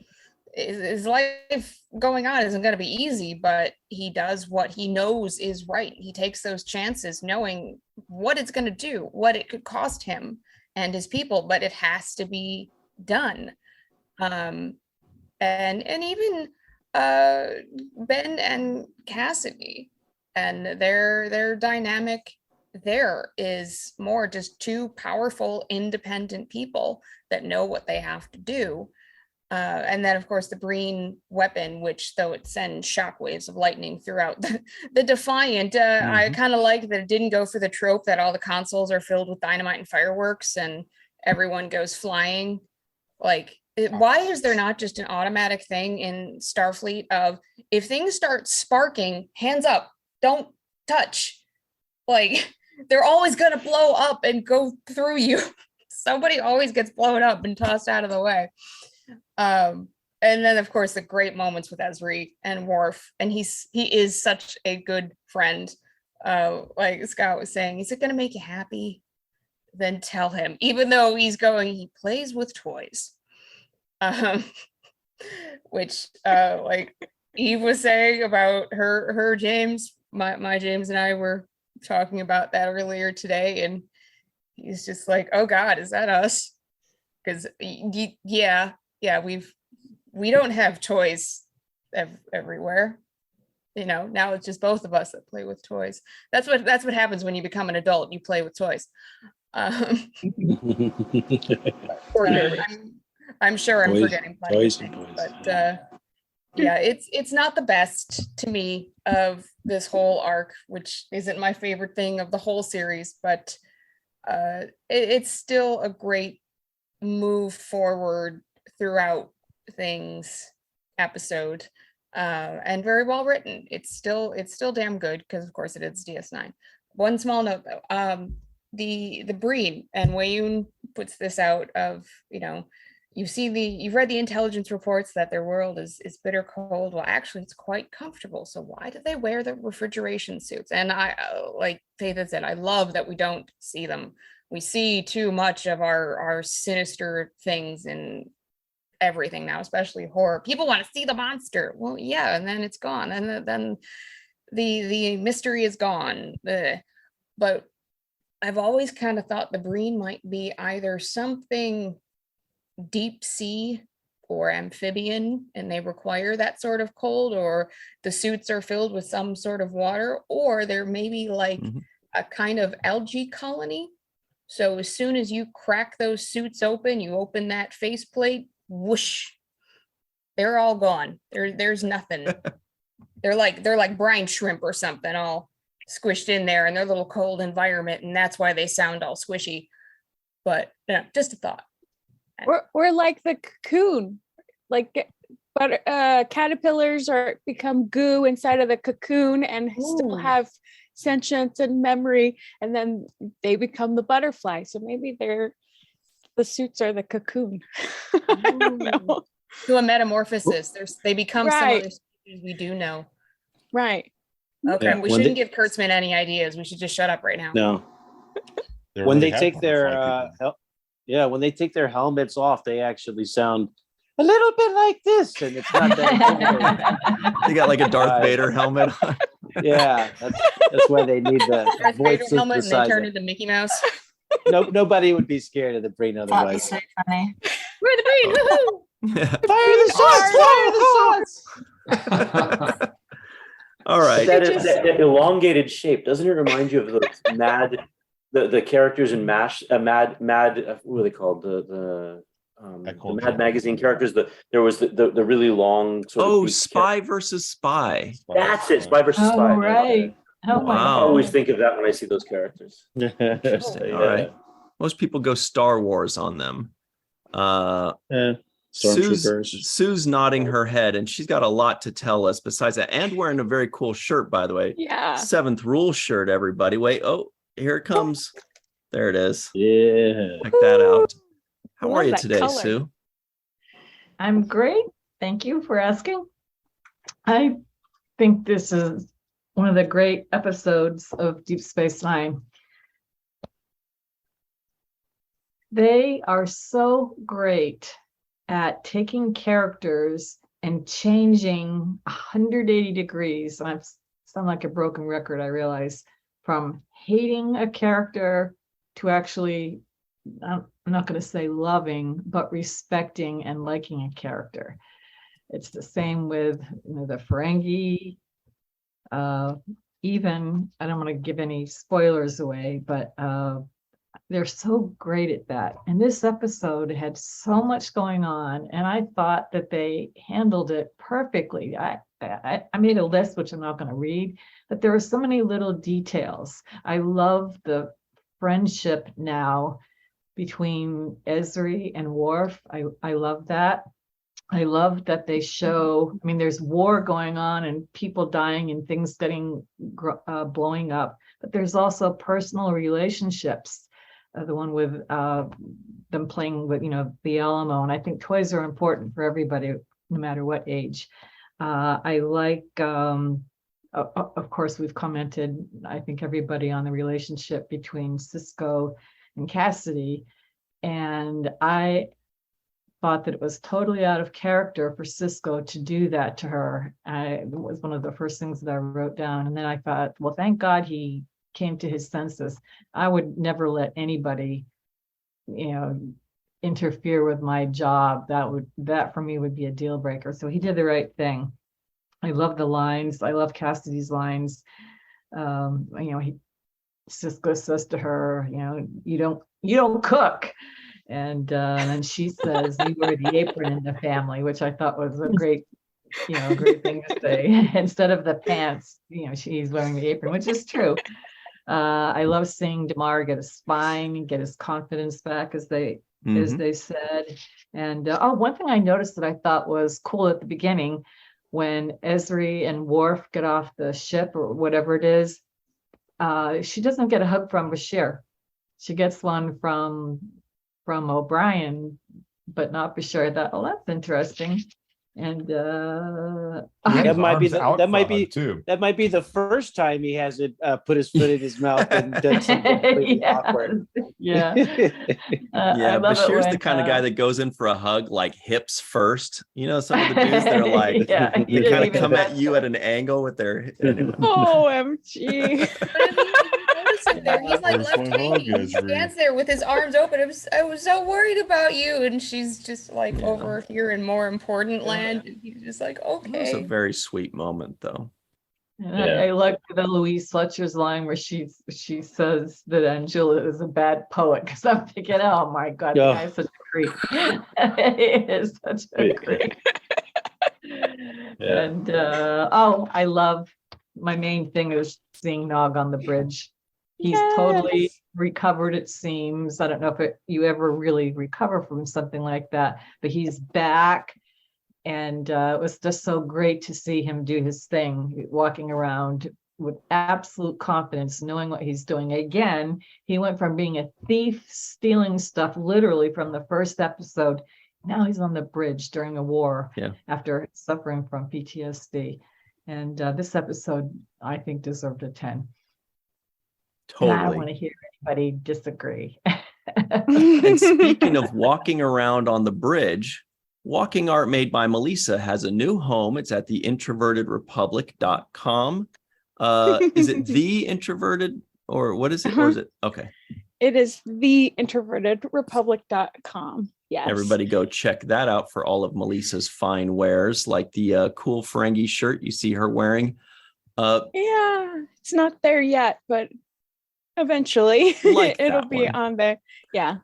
his life going on isn't going to be easy, but he does what he knows is right. He takes those chances knowing what it's going to do, what it could cost him and his people, but it has to be done. and even Ben and Cassidy, and their dynamic there is more just two powerful, independent people that know what they have to do. And then, of course, the Breen weapon, which, though it sends shockwaves of lightning throughout the Defiant, I kind of like that it didn't go for the trope that all the consoles are filled with dynamite and fireworks and everyone goes flying. Like, why is there not just an automatic thing in Starfleet of, if things start sparking, hands up, don't touch. Like, they're always going to blow up and go through you. Somebody always gets blown up and tossed out of the way. And then, of course, the great moments with Ezri and Worf, and he is such a good friend. Like Scott was saying, is it going to make you happy? Then tell him, even though he plays with toys. Which, like Eve was saying about her James, my James and I were talking about that earlier today, and he's just like, oh God, is that us? Because yeah, we don't have toys everywhere. Now it's just both of us that play with toys. That's what happens when you become an adult. You play with toys. I'm sure I'm forgetting plenty of things, but yeah, it's not the best to me of this whole arc, which isn't my favorite thing of the whole series, but it's still a great move forward throughout things episode, and very well written. It's still damn good, because of course it is DS9. One small note though, the Breen, and Wayun puts this out of, you've read the intelligence reports that their world is bitter cold. Well, actually it's quite comfortable. So why do they wear the refrigeration suits? And I, like Faith had said, I love that we don't see them. We see too much of our sinister things in everything now, especially horror. People want to see the monster. Well, yeah, and then it's gone. And then the mystery is gone. But I've always kind of thought the Breen might be either something deep sea or amphibian, and they require that sort of cold, or the suits are filled with some sort of water, or they're maybe like a kind of algae colony. So as soon as you crack those suits open, you open that faceplate, whoosh, they're all gone. There's nothing. They're like brine shrimp or something, all squished in there in their little cold environment, and that's why they sound all squishy. But just a thought. Or like the cocoon, but caterpillars become goo inside of the cocoon and still have sentience and memory, and then they become the butterfly. So maybe the suits are the cocoon. I don't know. To a metamorphosis, they become some other species we do know. Right. Okay, yeah, we shouldn't give Kurtzman any ideas. We should just shut up right now. No. When they take their when they take their helmets off, they actually sound a little bit like this, and it's not that. They got like a Darth Vader helmet on. Yeah, that's why they need the Darth voice Vader helmet, and they turn synthesizer. into Mickey Mouse. Nobody would be scared of the Breen otherwise. That'd be so funny. We're the Breen, woohoo! Fire the shots! Fire the shots! All right. That elongated shape, doesn't it remind you of those mad, the characters in MASH, mad, what are they called? The Mad Magazine characters. There was the really long sort of Spy versus Spy. That's it, Spy versus Spy. Right. Oh my I always think of that when I see those characters. Interesting. All right. Most people go Star Wars on them. Sue's nodding her head, and she's got a lot to tell us besides that, and wearing a very cool shirt, by the way. Yeah. Seventh Rule shirt, everybody. Wait, here it comes. There it is. Yeah. Check that out. How are you today, color. Sue? I'm great. Thank you for asking. I think this is one of the great episodes of Deep Space Nine. They are so great at taking characters and changing 180 degrees. And I sound like a broken record, I realize, from hating a character to actually, I'm not going to say loving, but respecting and liking a character. It's the same with the Ferengi. Even, I don't want to give any spoilers away, but they're so great at that. And this episode had so much going on, and I thought that they handled it perfectly. I made a list, which I'm not going to read, but there are so many little details. I love the friendship now between Ezri and Worf. I love that. I love that they show, I mean, there's war going on and people dying and things getting blowing up, but there's also personal relationships. The one with them playing with, the Alamo. And I think toys are important for everybody, no matter what age. I like, of course, we've commented, I think everybody, on the relationship between Sisko and Cassidy. And I thought that it was totally out of character for Sisko to do that to her. It was one of the first things that I wrote down. And then I thought, well, thank God he came to his senses. I would never let anybody, interfere with my job. That for me would be a deal breaker. So he did the right thing. I love the lines. I love Cassidy's lines. Sisko says to her, you don't cook. And then she says, you wear the apron in the family, which I thought was a great thing to say. Instead of the pants, she's wearing the apron, which is true. I love seeing Damar get a spine, get his confidence back, as they said. And one thing I noticed that I thought was cool at the beginning, when Ezri and Worf get off the ship or whatever it is, she doesn't get a hug from Bashir. She gets one from O'Brien, but not Bashir. I thought, that's interesting. And that might be the first time he hasn't put his foot in his mouth and done something completely awkward. Yeah. Bashir's the kind of guy that goes in for a hug like hips first. Some of the dudes that are like, they kind of come at you at an angle with their. OMG. He's like left-handed. He stands there with his arms open. I was so worried about you, and she's just like over here in more important land. And he's just like, okay. It was a very sweet moment, though. And I like the Louise Fletcher's line where she says that Angela is a bad poet, because I'm thinking, oh my God, the guy's such a creep. He is such a creep. And I love, my main thing is seeing Nog on the bridge. He's totally recovered, it seems. I don't know if you ever really recover from something like that, but he's back. And it was just so great to see him do his thing, walking around with absolute confidence, knowing what he's doing. Again, he went from being a thief, stealing stuff literally from the first episode. Now he's on the bridge during a war after suffering from PTSD. And this episode, I think, deserved a 10. Totally. And I don't want to hear anybody disagree. And speaking of walking around on the bridge, Walking Art Made by Malissa has a new home. It's at theintrovertedrepublic.com. Is it The Introverted, or what is it? Or is it? Okay. It is theintrovertedrepublic.com. Yes. Everybody go check that out for all of Melissa's fine wares, like the cool Ferengi shirt you see her wearing. It's not there yet, but eventually it'll be on there. Yeah.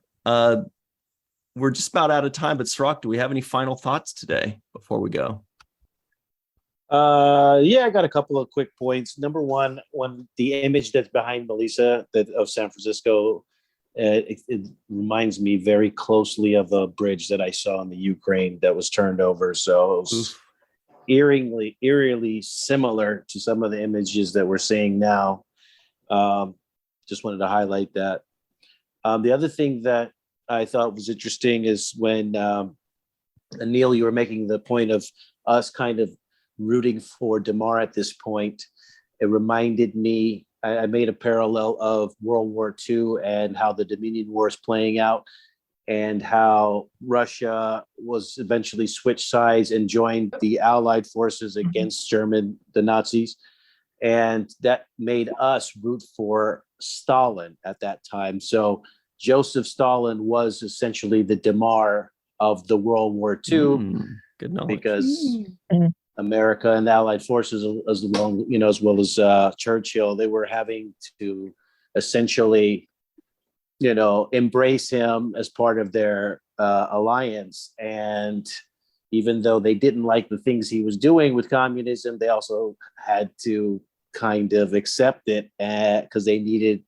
We're just about out of time, but Cirroc, do we have any final thoughts today before we go? I got a couple of quick points. Number one, when the image that's behind Melissa of San Francisco, it reminds me very closely of a bridge that I saw in the Ukraine that was turned over. So it was eerily similar to some of the images that we're seeing now. Just wanted to highlight that. The other thing that I thought was interesting is when Neal, you were making the point of us kind of rooting for Damar at this point. It reminded me, I made a parallel of World War II and how the Dominion War is playing out, and how Russia was eventually switched sides and joined the Allied forces against the Nazis. And that made us root for Stalin at that time. So Joseph Stalin was essentially the Damar of the World War II. Good knowledge. Because America and the Allied forces, as well, as well as Churchill, they were having to essentially, embrace him as part of their alliance. And even though they didn't like the things he was doing with communism, they also had to kind of accept it because they needed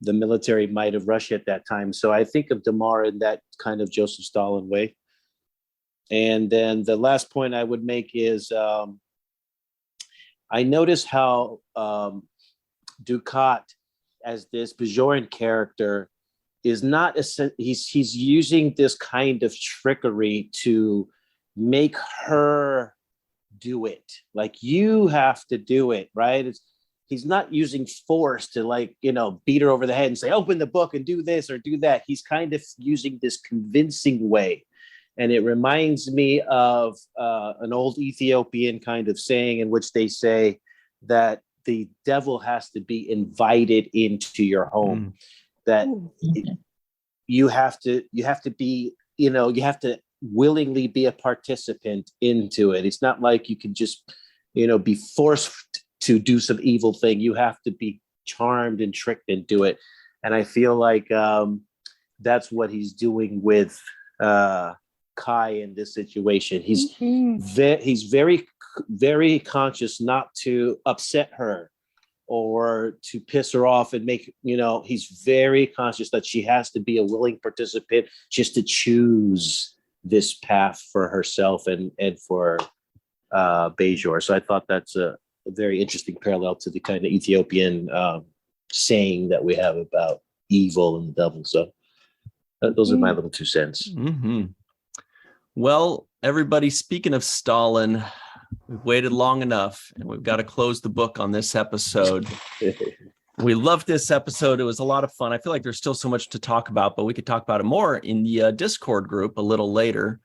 the military might of Russia at that time. So I think of Damar in that kind of Joseph Stalin way. And then the last point I would make is I notice how Ducat, as this Bajoran character, is not he's using this kind of trickery to make her do it. Like, you have to do it, right? He's not using force to beat her over the head and say, open the book and do this or do that. He's kind of using this convincing way. And it reminds me of an old Ethiopian kind of saying in which they say that the devil has to be invited into your home. That you have to be, you have to willingly be a participant into it. It's not like you can just, be forced to do some evil thing. You have to be charmed and tricked into it. And I feel like that's what he's doing with Kai in this situation. He's very, very conscious not to upset her or to piss her off and make, he's very conscious that she has to be a willing participant just to choose this path for herself and for Bajor. So I thought that's a very interesting parallel to the kind of Ethiopian saying that we have about evil and the devil. So those are my little 2 cents. Mm-hmm. Well, everybody, speaking of Stalin, we've waited long enough and we've got to close the book on this episode. We loved this episode. It was a lot of fun. I feel like there's still so much to talk about, but we could talk about it more in the Discord group a little later.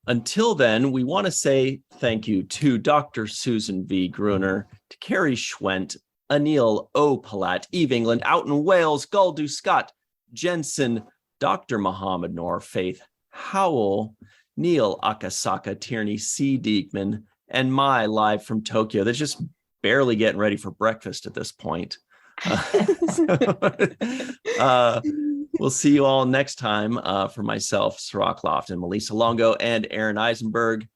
Until then, we want to say thank you to Dr. Susan V. Gruner, to Carrie Schwent, Anil O. Polat, Eve England, out in Wales, Galdu Scott, Jensen, Dr. Mohamed Noor, Faith Howell, Neal Akasaka, Tierney C. Dieckmann, and my live from Tokyo. They're just barely getting ready for breakfast at this point. We'll see you all next time. For myself, Cirroc, Lofton, Melissa Longo, and Aaron Eisenberg.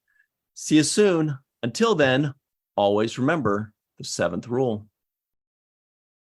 See you soon. Until then, always remember the 7th rule.